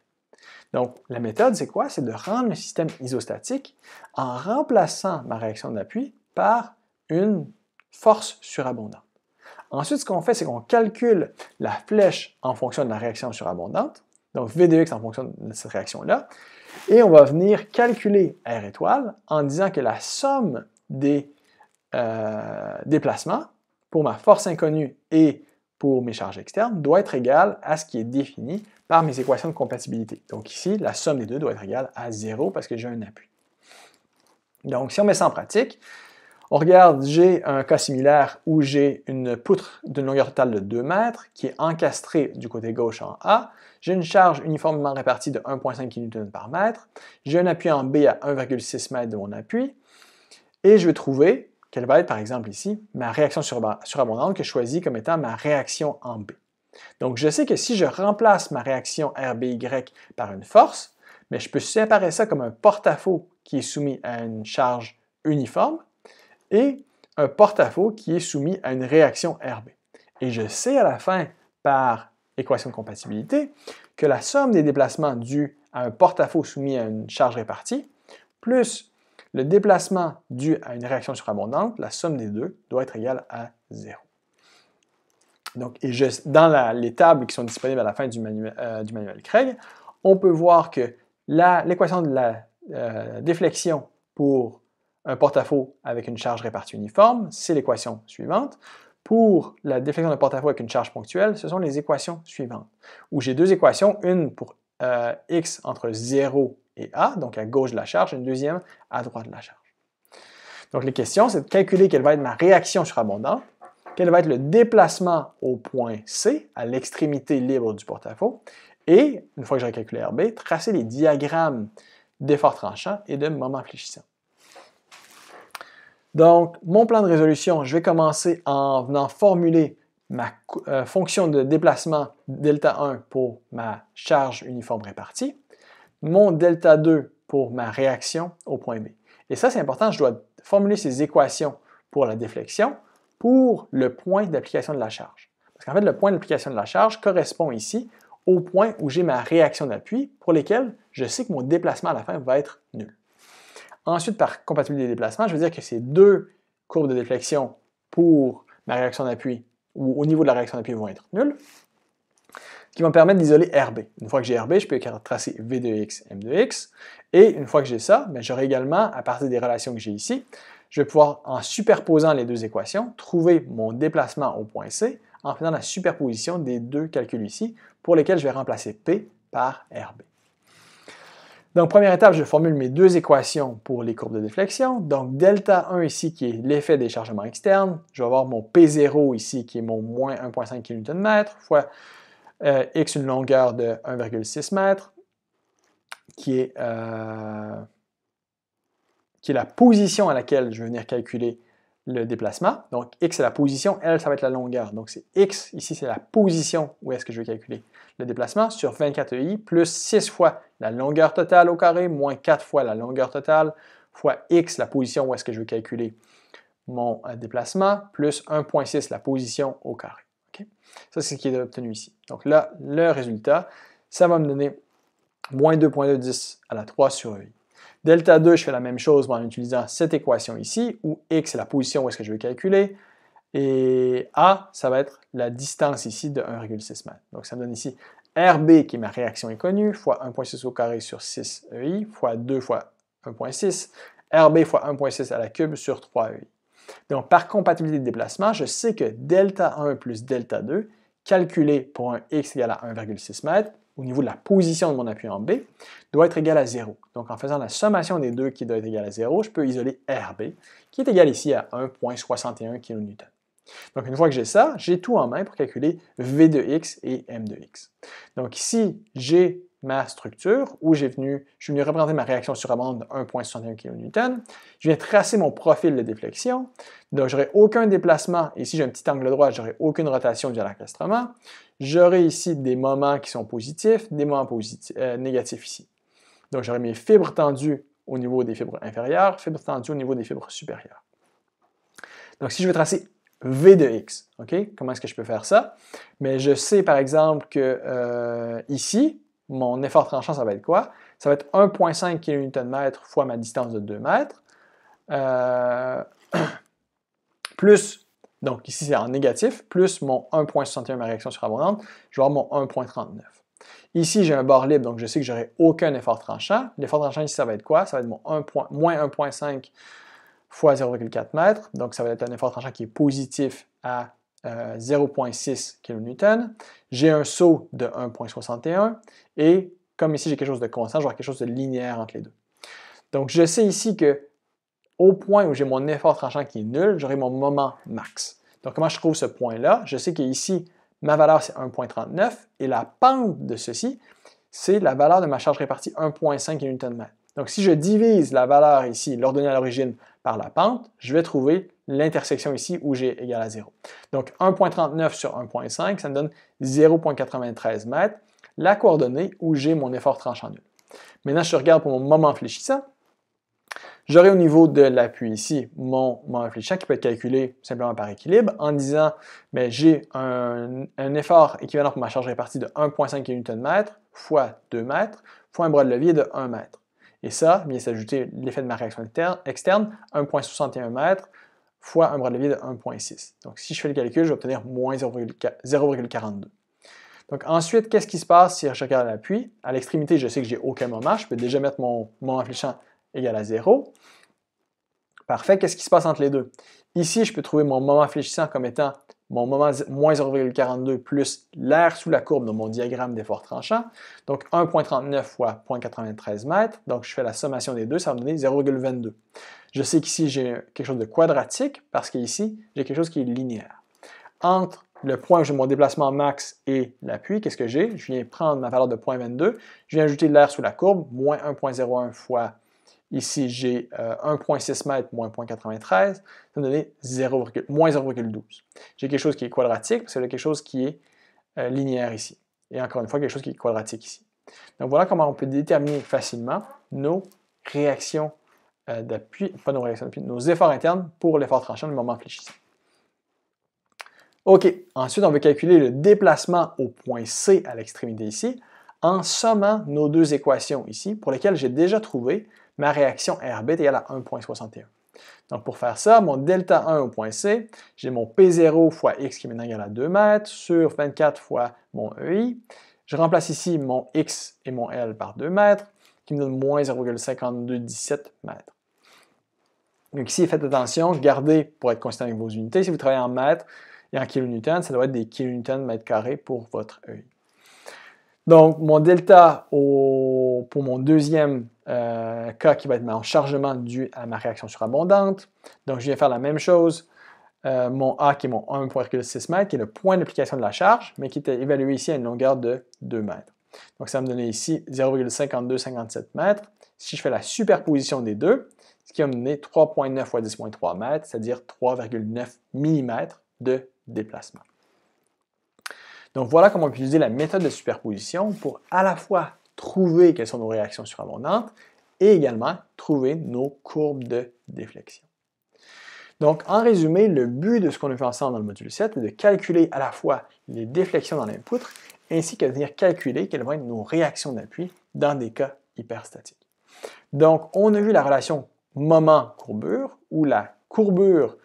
Donc, la méthode, c'est quoi? C'est de rendre le système isostatique en remplaçant ma réaction d'appui par une force surabondante. Ensuite, ce qu'on fait, c'est qu'on calcule la flèche en fonction de la réaction surabondante, donc V de x en fonction de cette réaction-là, Et on va venir calculer R étoile en disant que la somme des déplacements pour ma force inconnue et pour mes charges externes doit être égale à ce qui est défini par mes équations de compatibilité. Donc ici, la somme des deux doit être égale à 0 parce que j'ai un appui. Donc si on met ça en pratique, on regarde, j'ai un cas similaire où j'ai une poutre d'une longueur totale de 2 mètres qui est encastrée du côté gauche en A. J'ai une charge uniformément répartie de 1,5 kN par mètre. J'ai un appui en B à 1,6 m de mon appui. Et je vais trouver quelle va être, par exemple ici, ma réaction surabondante que je choisis comme étant ma réaction en B. Donc je sais que si je remplace ma réaction RBY par une force, mais je peux séparer ça comme un porte-à-faux qui est soumis à une charge uniforme et un porte-à-faux qui est soumis à une réaction RB. Et je sais à la fin, par équation de compatibilité, que la somme des déplacements dus à un porte-à-faux soumis à une charge répartie, plus le déplacement dû à une réaction surabondante, la somme des deux doit être égale à 0. Donc, dans les tables qui sont disponibles à la fin du manuel Craig, on peut voir que l'équation de la déflexion pour un porte-à-faux avec une charge répartie uniforme, c'est l'équation suivante. Pour la déflexion d'un porte-à-faux avec une charge ponctuelle, ce sont les équations suivantes, où j'ai deux équations, une pour x entre 0 et a, donc à gauche de la charge, et une deuxième à droite de la charge. Donc les questions, c'est de calculer quelle va être ma réaction surabondante, quel va être le déplacement au point C, à l'extrémité libre du porte-à-faux, et, une fois que j'ai calculé RB, tracer les diagrammes d'effort tranchant et de moment fléchissant. Donc, mon plan de résolution, je vais commencer en venant formuler ma fonction de déplacement Δ1 pour ma charge uniforme répartie, mon Δ2 pour ma réaction au point B. Et ça, c'est important, je dois formuler ces équations pour la déflexion pour le point d'application de la charge. Parce qu'en fait, le point d'application de la charge correspond ici au point où j'ai ma réaction d'appui pour lesquelles je sais que mon déplacement à la fin va être nul. Ensuite, par compatibilité des déplacements, je veux dire que ces deux courbes de déflexion pour ma réaction d'appui ou au niveau de la réaction d'appui vont être nulles, ce qui va me permettre d'isoler RB. Une fois que j'ai RB, je peux tracer V de x, M de x, et une fois que j'ai ça, j'aurai également, à partir des relations que j'ai ici, je vais pouvoir, en superposant les deux équations, trouver mon déplacement au point C en faisant la superposition des deux calculs ici, pour lesquels je vais remplacer P par RB. Donc, première étape, je formule mes deux équations pour les courbes de déflexion. Donc, Δ1 ici, qui est l'effet des chargements externes. Je vais avoir mon P0 ici, qui est mon moins 1,5 kN, fois x, une longueur de 1,6 m, qui est la position à laquelle je vais venir calculer le déplacement. Donc, x, c'est la position, L, ça va être la longueur. Donc, c'est x, ici, c'est la position où est-ce que je vais calculer le déplacement sur 24 EI, plus 6 fois la longueur totale au carré, moins 4 fois la longueur totale, fois x, la position où est-ce que je vais calculer mon déplacement, plus 1,6 la position au carré. Okay? Ça, c'est ce qui est obtenu ici. Donc là, le résultat, ça va me donner moins 2,210 à la 3 sur EI. Δ2, je fais la même chose en utilisant cette équation ici, où x est la position où est-ce que je vais calculer, et a, ça va être la distance ici de 1,6 m. Donc ça me donne ici RB, qui est ma réaction inconnue, fois 1,6 au carré sur 6 EI, fois 2 fois 1,6, RB fois 1,6 à la cube sur 3 EI. Donc par compatibilité de déplacement, je sais que Δ1 plus Δ2, calculé pour un x égal à 1,6 m, au niveau de la position de mon appui en B, doit être égal à 0. Donc en faisant la sommation des deux qui doit être égale à 0, je peux isoler RB, qui est égal ici à 1,61 kN. Donc une fois que j'ai ça, j'ai tout en main pour calculer V de x et M de x. Donc ici, j'ai ma structure où je suis venu représenter ma réaction surabondante de 1,61 kN. Je viens tracer mon profil de déflexion. Donc j'aurai aucun déplacement. Ici, j'ai un petit angle droit, j'aurai aucune rotation due à l'encastrement. J'aurai ici des moments qui sont positifs, des moments négatifs ici. Donc j'aurai mes fibres tendues au niveau des fibres inférieures, fibres tendues au niveau des fibres supérieures. Donc si je veux tracer V de x, ok? Comment est-ce que je peux faire ça? Mais je sais par exemple que ici, mon effort tranchant, ça va être quoi? Ça va être 1,5 kN fois ma distance de 2 mètres, plus, donc ici c'est en négatif, plus mon 1,61 ma réaction surabondante, je vais avoir mon 1,39. Ici, j'ai un bord libre, donc je sais que j'aurai aucun effort tranchant. L'effort tranchant ici, ça va être quoi? Ça va être mon moins 1,5 fois 0,4 m. Donc, ça va être un effort tranchant qui est positif à 0,6 kN. J'ai un saut de 1,61 et comme ici j'ai quelque chose de constant, j'aurai quelque chose de linéaire entre les deux. Donc, je sais ici que au point où j'ai mon effort tranchant qui est nul, j'aurai mon moment max. Donc, comment je trouve ce point-là? Je sais qu'ici, ma valeur c'est 1,39 et la pente de ceci, c'est la valeur de ma charge répartie 1,5 kN. Donc, si je divise la valeur ici, l'ordonnée à l'origine, par la pente, je vais trouver l'intersection ici où j'ai égal à 0. Donc, 1,39 sur 1,5, ça me donne 0,93 m, la coordonnée où j'ai mon effort tranchant nul. Maintenant, je regarde pour mon moment fléchissant. J'aurai au niveau de l'appui ici mon moment fléchissant qui peut être calculé simplement par équilibre en disant, mais j'ai un effort équivalent pour ma charge répartie de 1,5 kN fois 2 mètres fois un bras de levier de 1 mètre. Et ça vient s'ajouter l'effet de ma réaction externe, 1,61 m fois un bras de levier de 1,6. Donc si je fais le calcul, je vais obtenir moins 0,42. Donc ensuite, qu'est-ce qui se passe si je regarde l'appui? À l'extrémité, je sais que j'ai aucun moment. Je peux déjà mettre mon moment fléchissant égal à 0. Parfait. Qu'est-ce qui se passe entre les deux? Ici, je peux trouver mon moment fléchissant comme étant mon moment moins 0,42 plus l'air sous la courbe dans mon diagramme d'effort tranchant. Donc 1,39 fois 0,93 m. Donc je fais la sommation des deux, ça va me donner 0,22. Je sais qu'ici, j'ai quelque chose de quadratique parce qu'ici, j'ai quelque chose qui est linéaire. Entre le point où j'ai mon déplacement max et l'appui, qu'est-ce que j'ai? Je viens prendre ma valeur de 0,22, je viens ajouter l'air sous la courbe, moins 1,01 fois, ici j'ai 1,6 m moins 0,93, ça va me donner moins 0,12. J'ai quelque chose qui est quadratique, parce que j'ai quelque chose qui est linéaire ici. Et encore une fois, quelque chose qui est quadratique ici. Donc voilà comment on peut déterminer facilement nos réactions d'appui, pas nos réactions d'appui, nos efforts internes pour l'effort tranchant du moment fléchissant. OK, ensuite on va calculer le déplacement au point C à l'extrémité ici en sommant nos deux équations ici pour lesquelles j'ai déjà trouvé ma réaction RB est égale à 1,61. Donc pour faire ça, mon delta 1 au point C, j'ai mon P0 fois X qui est maintenant égal à 2 mètres sur 24 fois mon EI. Je remplace ici mon X et mon L par 2 mètres qui me donne moins 0,5217 mètres. Donc ici, faites attention, gardez pour être constant avec vos unités. Si vous travaillez en mètres et en kilonewtons, ça doit être des kilonewtons mètre carré pour votre œil. Donc, mon delta pour mon deuxième cas qui va être mon chargement dû à ma réaction surabondante. Donc, je viens faire la même chose. Mon A qui est mon 1,6 m, qui est le point d'application de la charge, mais qui est évalué ici à une longueur de 2 mètres. Donc, ça va me donner ici 0,5257 mètres. Si je fais la superposition des deux, ce qui va me donner 3,9 fois 10,3 mètres, c'est-à-dire 3,9 mm de déplacement. Donc voilà comment on peut utiliser la méthode de superposition pour à la fois trouver quelles sont nos réactions surabondantes et également trouver nos courbes de déflexion. Donc en résumé, le but de ce qu'on a fait ensemble dans le module 7 est de calculer à la fois les déflexions dans l'inpoutre ainsi que de venir calculer quelles vont être nos réactions d'appui dans des cas hyperstatiques. Donc on a vu la relation moment-courbure où la courbure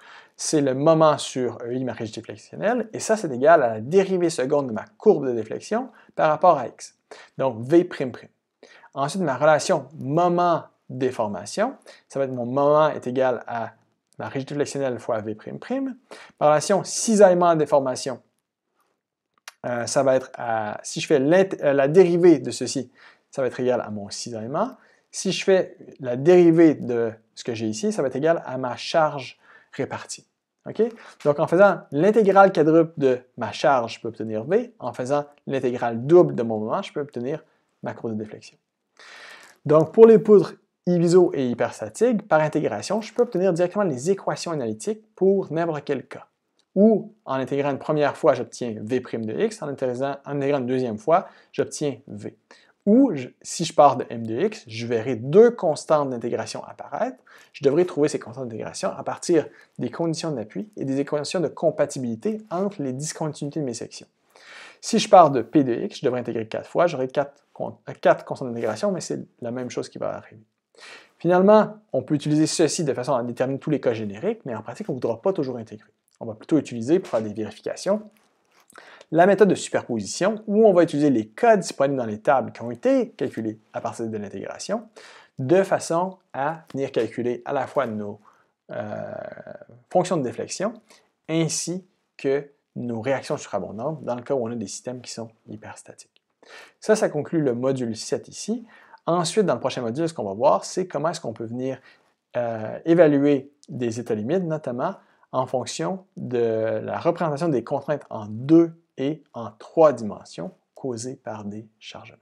c'est le moment sur EI, ma rigidité flexionnelle, et ça, c'est égal à la dérivée seconde de ma courbe de déflexion par rapport à x. Donc, V''. Ensuite, ma relation moment-déformation, ça va être mon moment est égal à ma rigidité flexionnelle fois V''. Ma relation cisaillement-déformation, ça va être si je fais la dérivée de ceci, ça va être égal à mon cisaillement. Si je fais la dérivée de ce que j'ai ici, ça va être égal à ma charge répartie. Okay? Donc, en faisant l'intégrale quadruple de ma charge, je peux obtenir V. En faisant l'intégrale double de mon moment, je peux obtenir ma courbe de déflexion. Donc, pour les poudres ibiso et hyperstatiques, par intégration, je peux obtenir directement les équations analytiques pour n'importe quel cas. Ou, en intégrant une première fois, j'obtiens V' de x. En intégrant une deuxième fois, j'obtiens V. Ou, si je pars de m de x, je verrai deux constantes d'intégration apparaître. Je devrais trouver ces constantes d'intégration à partir des conditions d'appui et des équations de compatibilité entre les discontinuités de mes sections. Si je pars de p de x, je devrais intégrer 4 fois, j'aurai 4 constantes d'intégration, mais c'est la même chose qui va arriver. Finalement, on peut utiliser ceci de façon à déterminer tous les cas génériques, mais en pratique, on ne voudra pas toujours intégrer. On va plutôt utiliser, pour faire des vérifications, la méthode de superposition, où on va utiliser les codes disponibles dans les tables qui ont été calculés à partir de l'intégration, de façon à venir calculer à la fois nos fonctions de déflexion, ainsi que nos réactions surabondantes dans le cas où on a des systèmes qui sont hyperstatiques. Ça conclut le module 7 ici. Ensuite, dans le prochain module, ce qu'on va voir, c'est comment est-ce qu'on peut venir évaluer des états limites, notamment en fonction de la représentation des contraintes en 2 et en 3 dimensions causées par des chargements.